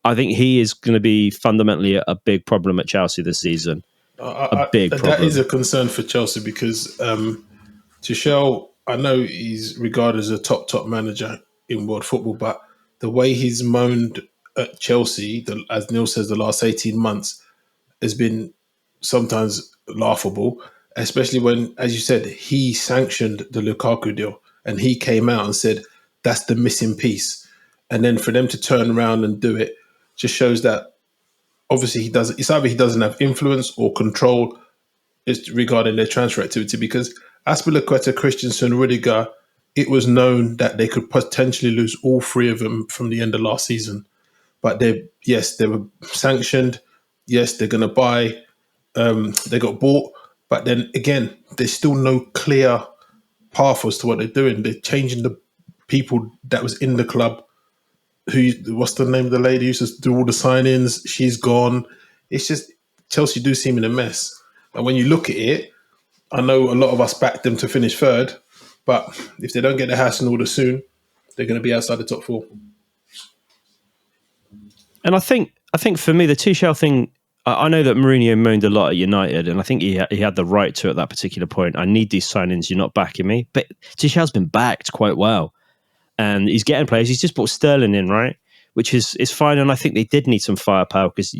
S4: he is going to be fundamentally a big problem at Chelsea this season. A big problem.
S3: That is a concern for Chelsea because Tuchel, I know he's regarded as a top manager in world football, but the way he's moaned at Chelsea, as Neil says, the last 18 months has been sometimes laughable, especially when, as you said, he sanctioned the Lukaku deal and he came out and said that's the missing piece. And then for them to turn around and do it just shows that obviously it's either he doesn't have influence or control regarding their transfer activity, because Aspilicueta, Christensen, Rudiger, it was known that they could potentially lose all three of them from the end of last season. But they were sanctioned. Yes, they're going to buy. They got bought. But then again, there's still no clear path as to what they're doing. They're changing the people that was in the club. What's the name of the lady who used to do all the signings? She's gone. It's just Chelsea do seem in a mess. And when you look at it, I know a lot of us backed them to finish third, but if they don't get the house in order soon, they're going to be outside the top four.
S4: And I think for me, the Tuchel thing, I know that Mourinho moaned a lot at United, and I think he had the right to at that particular point. I need these signings, you're not backing me. But Tuchel's been backed quite well. And he's getting players. He's just brought Sterling in, right? Which is fine. And I think they did need some firepower because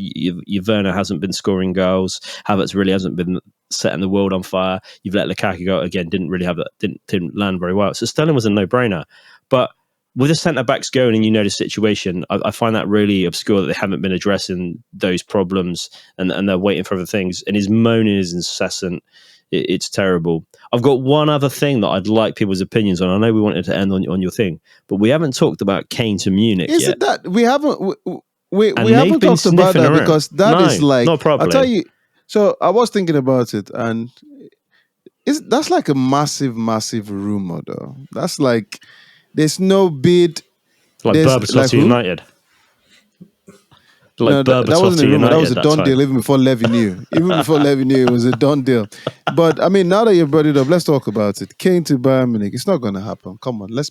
S4: Werner hasn't been scoring goals. Havertz really hasn't been setting the world on fire. You've let Lukaku go again. Didn't really have that. Didn't land very well. So Sterling was a no-brainer. But with the centre backs going, and you know the situation, I find that really obscure that they haven't been addressing those problems and they're waiting for other things. And his moaning is incessant. It's terrible. I've got one other thing that I'd like people's opinions on. I know we wanted to end on your thing, but we haven't talked about Kane to Munich yet.
S1: Is it that we haven't talked about that because that is like,
S4: not properly.
S1: I'll tell you. So I was thinking about it, and that's like a massive rumor, though. That's like there's no bid.
S4: Like Berbatov to United.
S1: Like no, that wasn't a rumor. That was a done deal even before Levy knew. Even before Levy knew, it was a done deal. But I mean, now that you've brought it up, let's talk about it. Kane to Bayern Munich. It's not going to happen. Come on, let's.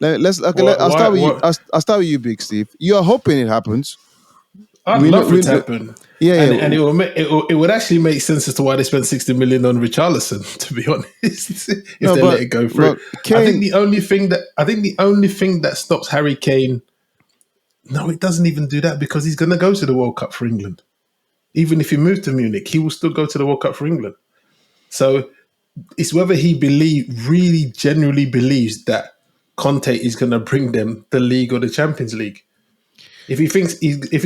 S1: I'll start with you. I'll start with you, Big Steve. You are hoping it happens.
S3: I'd love it to happen. Yeah, and it would actually make sense as to why they spent 60 million on Richarlison. To be honest, if they let it go through. Kane, I think the only thing that stops Harry Kane. No, it doesn't even do that because he's going to go to the World Cup for England. Even if he moved to Munich, he will still go to the World Cup for England. So it's whether he really genuinely believes that Conte is going to bring them the league or the Champions League. If he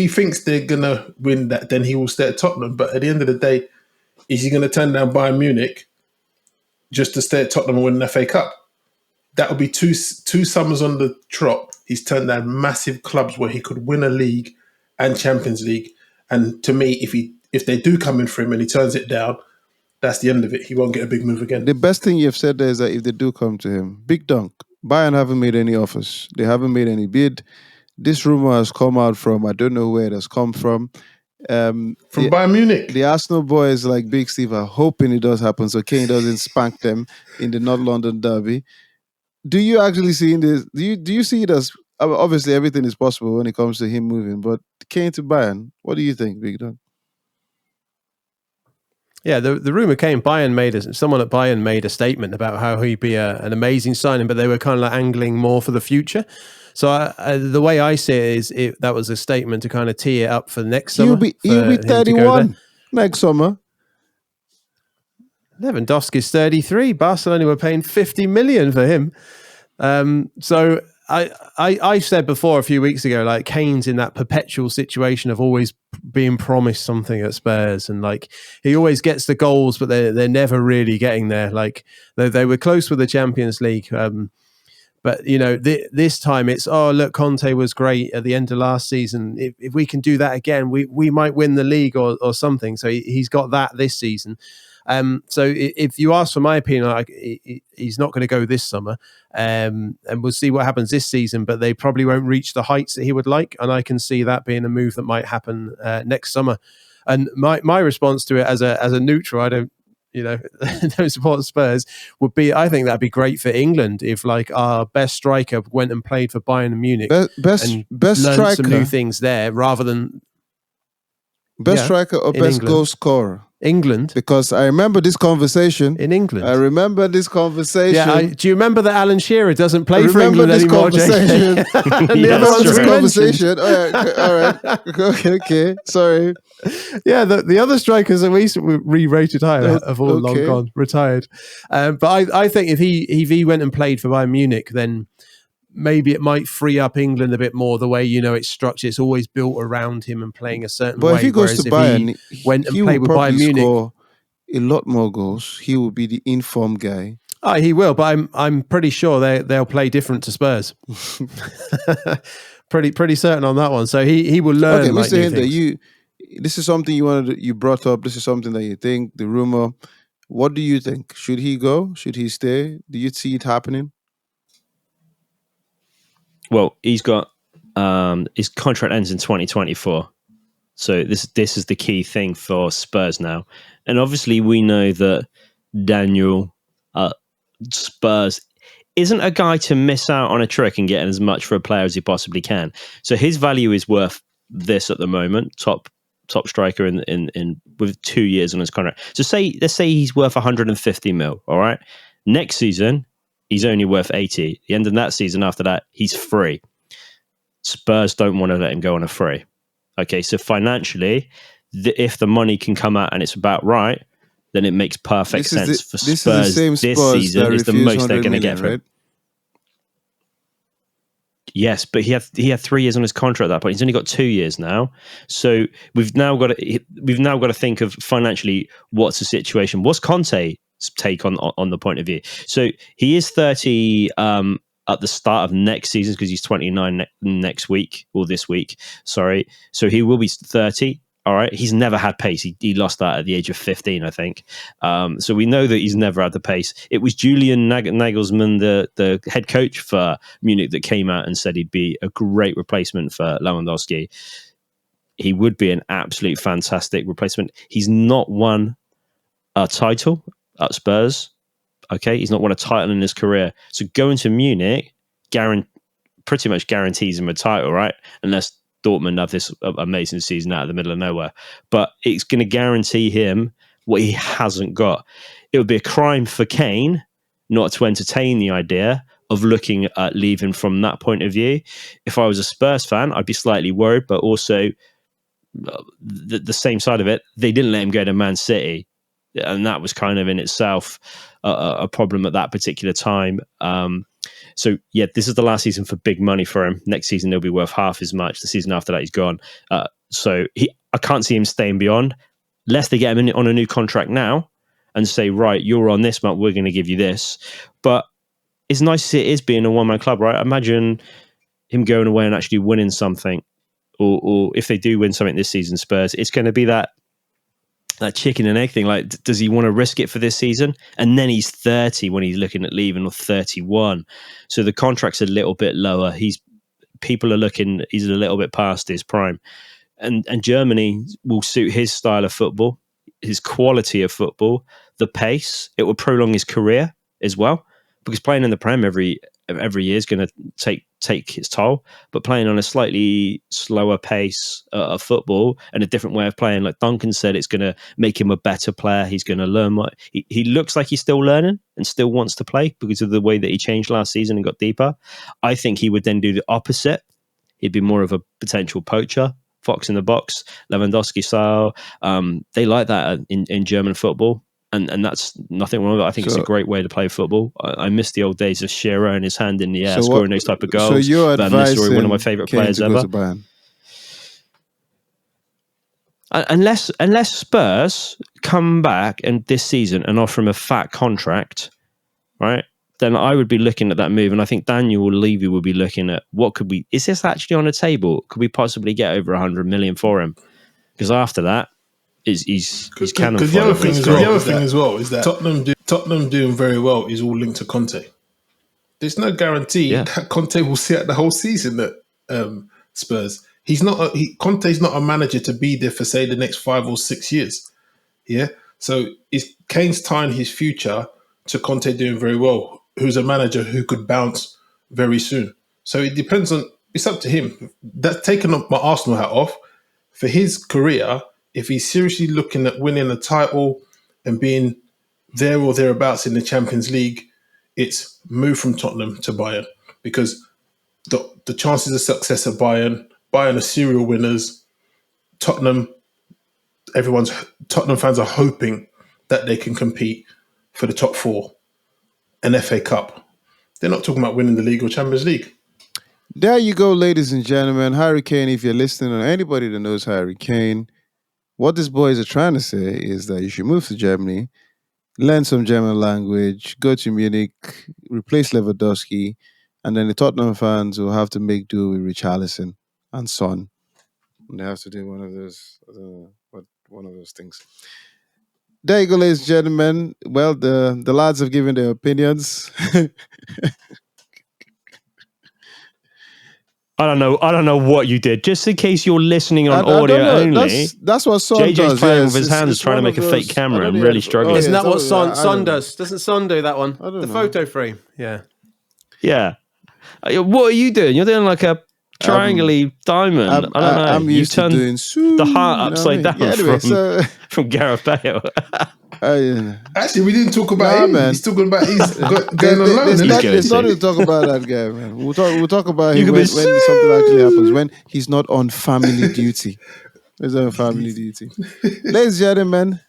S3: thinks they're going to win that, then he will stay at Tottenham. But at the end of the day, is he going to turn down Bayern Munich just to stay at Tottenham and win an FA Cup? That would be two summers on the trot. He's turned down massive clubs where he could win a league and Champions League. And to me, if they do come in for him and he turns it down, that's the end of it. He won't get a big move again.
S1: The best thing you've said there is that if they do come to him, big dunk. Bayern haven't made any offers. They haven't made any bid. This rumor has come out from, I don't know where it has come from.
S3: Bayern Munich.
S1: The Arsenal boys like Big Steve are hoping it does happen so Kane doesn't spank them in the North London derby. Do you actually see this? Do you see it as obviously everything is possible when it comes to him moving? But Kane to Bayern, what do you think, Big Dog?
S2: Yeah, the rumor came. Someone at Bayern made a statement about how he'd be an amazing signing, but they were kind of like angling more for the future. So the way I see it is, that was a statement to kind of tee it up for next summer.
S1: He'll be 31 next summer.
S2: Lewandowski's 33. Barcelona were paying 50 million for him. So I said before a few weeks ago, like Kane's in that perpetual situation of always being promised something at Spurs, and like he always gets the goals, but they're never really getting there. Like they were close with the Champions League, but you know this time it's look, Conte was great at the end of last season. If we can do that again, we might win the league or something. So he's got that this season. So if you ask for my opinion, he's not going to go this summer, and we'll see what happens this season. But they probably won't reach the heights that he would like, and I can see that being a move that might happen next summer. And my response to it as a neutral, I don't support Spurs, would be I think that'd be great for England if like our best striker went and played for Bayern Munich,
S1: best
S2: learned
S1: striker,
S2: some new things there rather than
S1: best striker or best
S2: England.
S1: goal scorer.
S2: England.
S1: Because I remember this conversation.
S2: In England.
S1: I remember this conversation.
S2: Yeah, do you remember that Alan Shearer doesn't play for
S1: remember
S2: England
S1: this
S2: anymore,
S1: conversation.
S2: and
S1: The
S2: the other ones
S1: this
S2: we
S1: conversation. All right. Okay. Sorry.
S2: Yeah, the other strikers that we re-rated higher have all long gone, retired. But I think if he went and played for Bayern Munich, then maybe it might free up England a bit more. The way it's structured, it's always built around him and playing a certain way.
S1: But if he goes to Bayern,
S2: he went and
S1: he
S2: played
S1: will
S2: with Bayern
S1: probably
S2: Munich,
S1: score a lot more goals. He will be the informed guy.
S2: He will, but I'm pretty sure they'll play different to Spurs. pretty certain on that one. So he will learn.
S1: Okay,
S2: like
S1: Mr. Hinder,
S2: things.
S1: This is something you brought up. This is something that you think, the rumor. What do you think? Should he go? Should he stay? Do you see it happening?
S4: Well, he's got his contract ends in 2024. So this is the key thing for Spurs now. And obviously we know that Daniel Spurs isn't a guy to miss out on a trick and getting as much for a player as he possibly can. So his value is worth this at the moment, top striker in with 2 years on his contract. So let's say he's worth 150 mil, all right? Next season, he's only worth 80. The end of that season after that, he's free. Spurs don't want to let him go on a free. Okay, so financially, if the money can come out and it's about right, then it makes perfect sense for Spurs.
S1: This
S4: Season is the most they're going to get from him.
S1: Right?
S4: Yes, but he had 3 years on his contract at that point. He's only got 2 years now. So we've now got to think of financially what's the situation. What's Conte's take on the point of view? So he is 30 at the start of next season because he's 29 next week or this week. Sorry, so he will be 30. All right, he's never had pace. He lost that at the age of 15, I think. So we know that he's never had the pace. It was Julian Nagelsmann, the head coach for Munich, that came out and said he'd be a great replacement for Lewandowski. He would be an absolute fantastic replacement. He's not won a title at Spurs. Okay, he's not won a title in his career. So going to Munich pretty much guarantees him a title, right? Unless Dortmund have this amazing season out of the middle of nowhere. But it's going to guarantee him what he hasn't got. It would be a crime for Kane not to entertain the idea of looking at leaving from that point of view. If I was a Spurs fan, I'd be slightly worried, but also the same side of it, they didn't let him go to Man City. And that was kind of in itself a problem at that particular time. So yeah, this is the last season for big money for him. Next season, he'll be worth half as much. The season after that, he's gone. So I can't see him staying beyond, unless they get him on a new contract now and say, right, you're on this month, we're going to give you this. But it's nice to see it is being a one-man club, right? Imagine him going away and actually winning something. Or if they do win something this season, Spurs, it's going to be that chicken and egg thing. Like, does he want to risk it for this season? And then he's 30 when he's looking at leaving, or 31. So the contract's a little bit lower. He's a little bit past his prime. And Germany will suit his style of football, his quality of football, the pace. It will prolong his career as well, because playing in the Prem every year is going to take its toll. But playing on a slightly slower pace of football and a different way of playing, like Duncan said, it's going to make him a better player. He's going to learn more. He looks like he's still learning and still wants to play because of the way that he changed last season and got deeper. I think he would then do the opposite. He'd be more of a potential poacher, fox in the box, Lewandowski style. They like that in German football. And that's nothing wrong with it. I think it's a great way to play football. I miss the old days of Shearer and his hand in the air, scoring those type of goals.
S1: So you're advising
S4: one of my favourite
S1: Kane
S4: players
S1: to go
S4: ever.
S1: to Bayern?
S4: Unless Spurs come back and this season and offer him a fat contract, right? Then I would be looking at that move, and I think Daniel Levy would be looking at is this actually on the table? Could we possibly get over 100 million for him? Because after that, he's cannon
S3: Because the
S4: fodder.
S3: other thing as well is that Tottenham doing very well is all linked to Conte. There's no guarantee that Conte will sit out the whole season at Spurs. Conte's not a manager to be there for, say, the next 5 or 6 years. Yeah. So is Kane's tying his future to Conte doing very well, who's a manager who could bounce very soon. So it depends on. It's up to him. That's taken up my Arsenal hat off for his career. If he's seriously looking at winning a title and being there or thereabouts in the Champions League, it's move from Tottenham to Bayern, because the chances of success of Bayern are serial winners. Tottenham fans are hoping that they can compete for the top 4, an FA Cup. They're not talking about winning the league or Champions League.
S1: There you go, ladies and gentlemen. Harry Kane, if you're listening, or anybody that knows Harry Kane, what these boys are trying to say is that you should move to Germany, learn some German language, go to Munich, replace Lewandowski, and then the Tottenham fans will have to make do with Richarlison and Son. And they have to do one of those, I don't know, one of those things. There you go, ladies and gentlemen. Well, the lads have given their opinions.
S4: I don't know what you did. Just in case you're listening on audio only.
S1: That's what Son
S4: JJ's
S1: does.
S4: playing with his hands, trying to make a fake camera. I'm really struggling.
S2: Isn't that what Son does? Doesn't Son do that one?
S1: I don't
S2: The
S1: know.
S2: photo frame. Yeah.
S4: Yeah. What are you doing? You're doing like a triangly diamond. I don't know.
S1: I'm used to doing
S4: the heart upside down from Gareth Bale.
S3: Actually, we didn't talk about him.
S1: Man.
S3: He's talking about he's going on loan.
S1: There's nothing to talk about that guy, man. We'll talk about him when something actually happens. When he's not on family duty. He's on family duty. Ladies and gentlemen.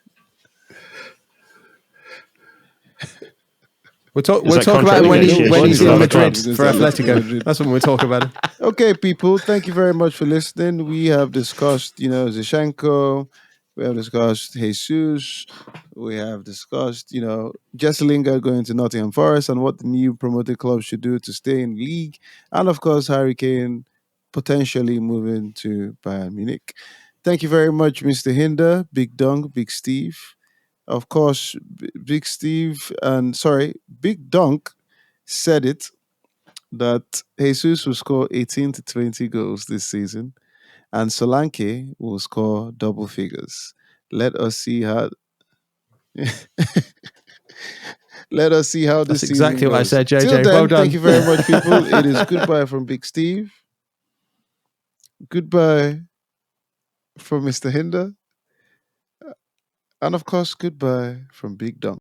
S2: We'll talk about when he's in Madrid for Atletico. That's when we'll talk about it.
S1: Okay, people. Thank you very much for listening. We have discussed, Zinchenko. We have discussed Jesus. We have discussed, Jesse Lingard going to Nottingham Forest and what the new promoted club should do to stay in league. And of course, Harry Kane potentially moving to Bayern Munich. Thank you very much, Mr. Hinder, Big Dunk, Big Steve. Of course, Big Dunk said it, that Jesus will score 18 to 20 goals this season, and Solanke will score double figures. Let us see how. Let us see how this
S2: That's exactly
S1: season
S2: what I
S1: goes.
S2: said, JJ.
S1: Till then,
S2: well done.
S1: Thank you very much, people. It is goodbye from Big Steve. Goodbye from Mr. Hinder. And of course, goodbye from Big Dunk.